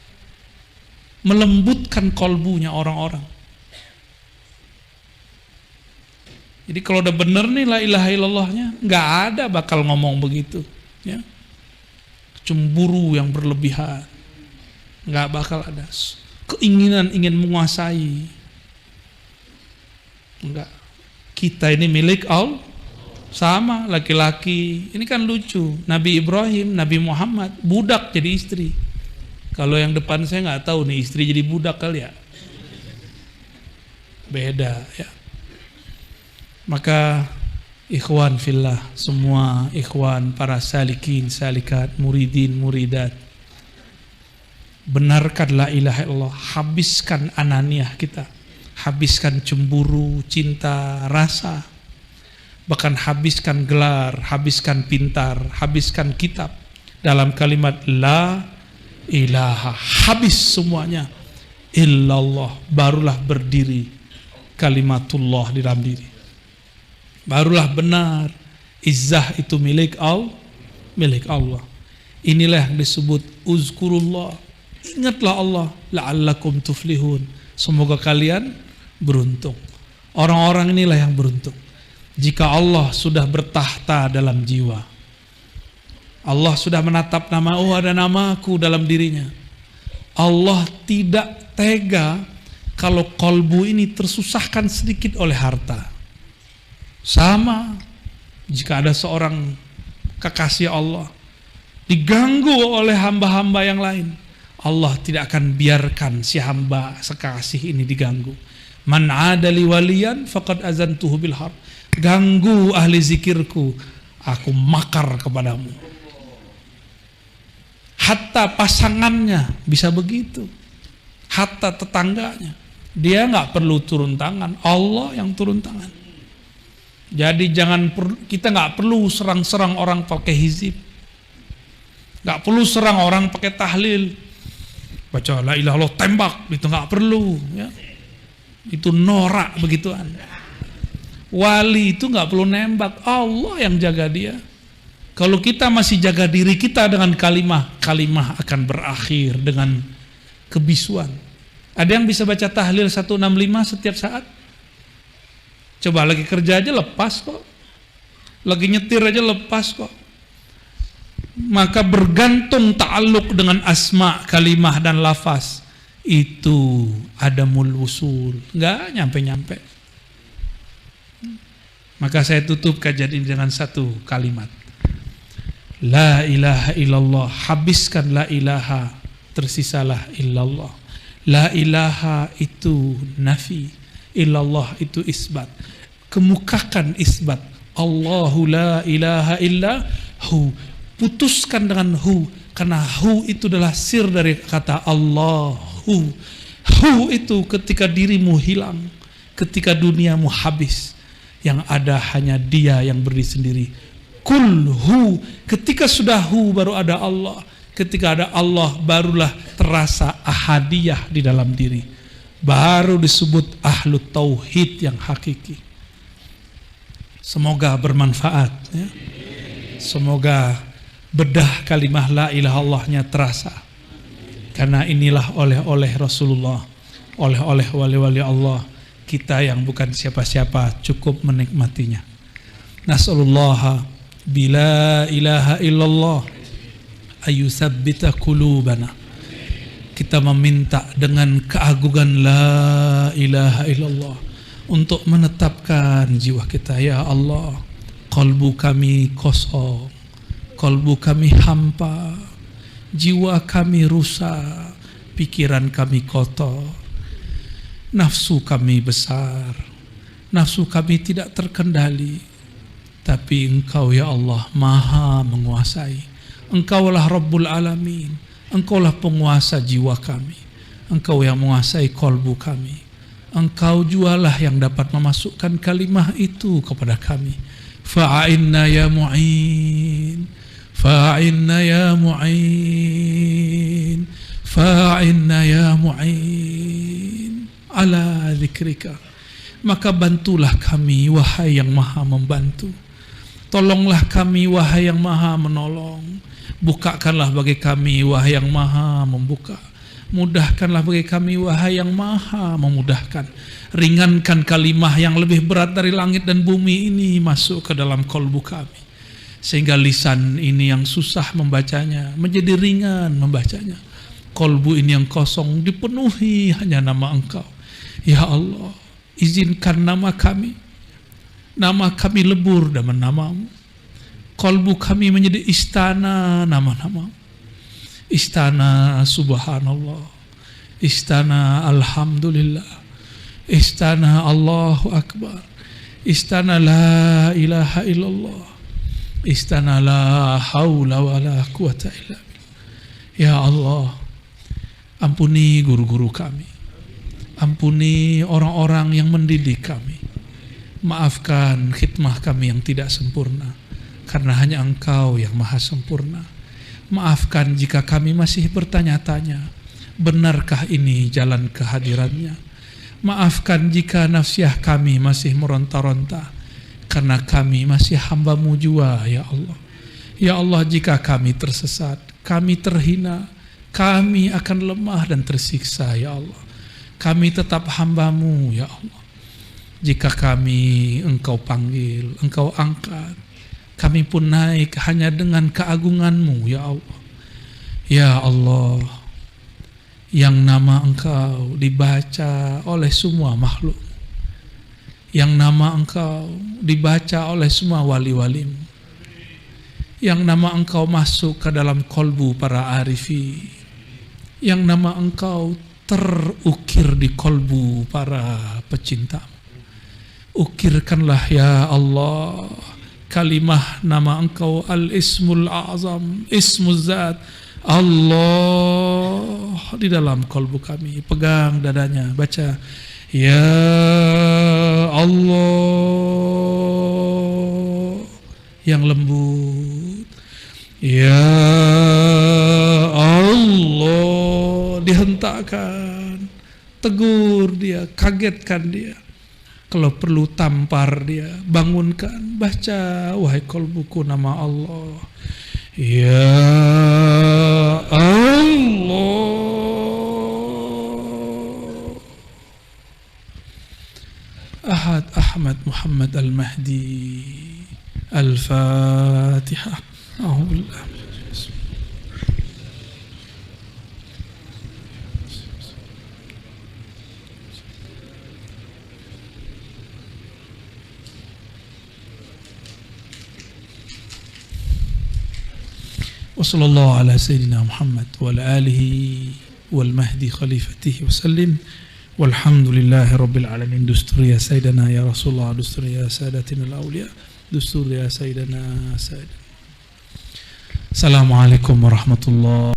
melembutkan kolbunya orang-orang. Jadi kalau udah bener nih la ilaha illallahnya, nggak ada bakal ngomong begitu, ya. Cemburu yang berlebihan, nggak bakal ada. Keinginan ingin menguasai, enggak. Kita ini milik Allah. Sama laki-laki. Ini kan lucu. Nabi Ibrahim, Nabi Muhammad, budak jadi istri. Kalau yang depan saya nggak tahu nih istri jadi budak kali ya. Beda ya. Maka ikhwan fillah, semua ikhwan, para salikin, salikat, muridin, muridat, benarkan la ilaha illallah, habiskan ananiah kita, habiskan cemburu, cinta, rasa, bahkan habiskan gelar, habiskan pintar, habiskan kitab dalam kalimat la ilaha, habis semuanya illallah, barulah berdiri kalimatullah di dalam diri, barulah benar izzah itu milik Allah, milik Allah. Inilah yang disebut uzkurullah, ingatlah Allah, la'allakum tuflihun, semoga kalian beruntung. Orang-orang inilah yang beruntung jika Allah sudah bertahta dalam jiwa. Allah sudah menatap nama, oh ada namaku dalam dirinya. Allah tidak tega kalau kolbu ini tersusahkan sedikit oleh harta. Sama jika ada seorang kekasih Allah diganggu oleh hamba-hamba yang lain, Allah tidak akan biarkan si hamba sekasih ini diganggu. Man adali waliyan faqad azantuhu bil harb. Ganggu ahli zikirku, aku makar kepadamu. Hatta pasangannya bisa begitu, hatta tetangganya, dia nggak perlu turun tangan, Allah yang turun tangan. Jadi kita nggak perlu serang-serang orang pakai hizib, nggak perlu serang orang pakai tahlil, baca la ilaha illallah tembak, itu nggak perlu, ya. Itu norak begituan. Wali itu nggak perlu nembak, Allah yang jaga dia. Kalau kita masih jaga diri kita dengan kalimah akan berakhir dengan kebisuan. Ada yang bisa baca tahlil 165 setiap saat? Coba lagi kerja aja lepas kok, lagi nyetir aja lepas kok. Maka bergantung ta'alluq dengan asma, kalimah dan lafaz, itu adamul wusul, nggak nyampe-nyampe. Maka saya tutup kajian ini dengan satu kalimat, la ilaha illallah. Habiskan la ilaha, tersisalah illallah. La ilaha itu nafi, illallah itu isbat. Kemukakan isbat, Allahu la ilaha illa hu. Putuskan dengan hu, karena hu itu adalah sir dari kata Allahu. hu itu ketika dirimu hilang, ketika duniamu habis, yang ada hanya Dia yang berdiri sendiri. Kul hu, ketika sudah hu baru ada Allah. Ketika ada Allah barulah terasa ahadiyah di dalam diri. Baru disebut ahlu tauhid yang hakiki. Semoga bermanfaat ya. Semoga bedah kalimah la ilaha illallahnya terasa. Karena inilah oleh-oleh Rasulullah, oleh-oleh wali-wali Allah. Kita yang bukan siapa-siapa cukup menikmatinya. Nas'alullah bila ilaha illallah ayusabbita qulubana. Kita meminta dengan keagungan la ilaha illallah untuk menetapkan jiwa kita. Ya Allah, kalbu kami kosong, kalbu kami hampa, jiwa kami rusak, pikiran kami kotor, nafsu kami besar, nafsu kami tidak terkendali. Tapi Engkau ya Allah maha menguasai. Engkaulah Rabbul Alamin. Engkaulah penguasa jiwa kami. Engkau yang menguasai kalbu kami. Engkau jualah yang dapat memasukkan kalimah itu kepada kami. Fa'inna ya mu'in, fa'inna ya mu'in, fa'inna ya mu'in ala zikrika. Maka bantulah kami wahai yang maha membantu. Tolonglah kami wahai yang maha menolong. Bukakanlah bagi kami wahai yang maha membuka. Mudahkanlah bagi kami wahai yang maha memudahkan. Ringankan kalimah yang lebih berat dari langit dan bumi ini masuk ke dalam kalbu kami, sehingga lisan ini yang susah membacanya menjadi ringan membacanya. Kalbu ini yang kosong dipenuhi hanya nama Engkau. Ya Allah, izinkan nama kami lebur dengan namamu. Kalbu kami menjadi istana nama-nama. Istana subhanallah, istana alhamdulillah, istana Allahu akbar, istana la ilaha illallah, istana la haula wa la quwata illa billah. Ya Allah, ampuni guru-guru kami, ampuni orang-orang yang mendidik kami, maafkan khidmah kami yang tidak sempurna, karena hanya Engkau yang maha sempurna. Maafkan jika kami masih bertanya-tanya, benarkah ini jalan kehadirannya? Maafkan jika nafsiah kami masih meronta-ronta, karena kami masih hamba-Mu jua, ya Allah. Ya Allah, jika kami tersesat, kami terhina, kami akan lemah dan tersiksa, ya Allah. Kami tetap hamba-Mu, ya Allah. Jika kami Engkau panggil, Engkau angkat, kami pun naik hanya dengan keagungan-Mu, ya Allah. Ya Allah, yang nama Engkau dibaca oleh semua makhluk, yang nama Engkau dibaca oleh semua wali-wali-Mu, yang nama Engkau masuk ke dalam kolbu para arifi, yang nama Engkau terukir di kolbu para pecinta. Ukirkanlah ya Allah kalimah nama Engkau al-ismul a'zam, ismuz zat Allah di dalam kalbu kami. Pegang dadanya, baca ya Allah yang lembut, ya Allah, dihentakkan, tegur dia, kagetkan dia. Kalau perlu tampar dia, bangunkan, baca wahai kalbuku nama Allah. Ya Allah. Ahad Ahmad Muhammad Al-Mahdi. Al-Fatihah. A'udzubillah. وصلى الله على سيدنا محمد وعلى آله والمهدي خليفته وسلم والحمد لله رب العالمين. دستور يا سيدنا يا رسول الله، دستور يا سادتنا الأولياء، دستور يا سيدنا سيدنا. السلام عليكم ورحمة الله.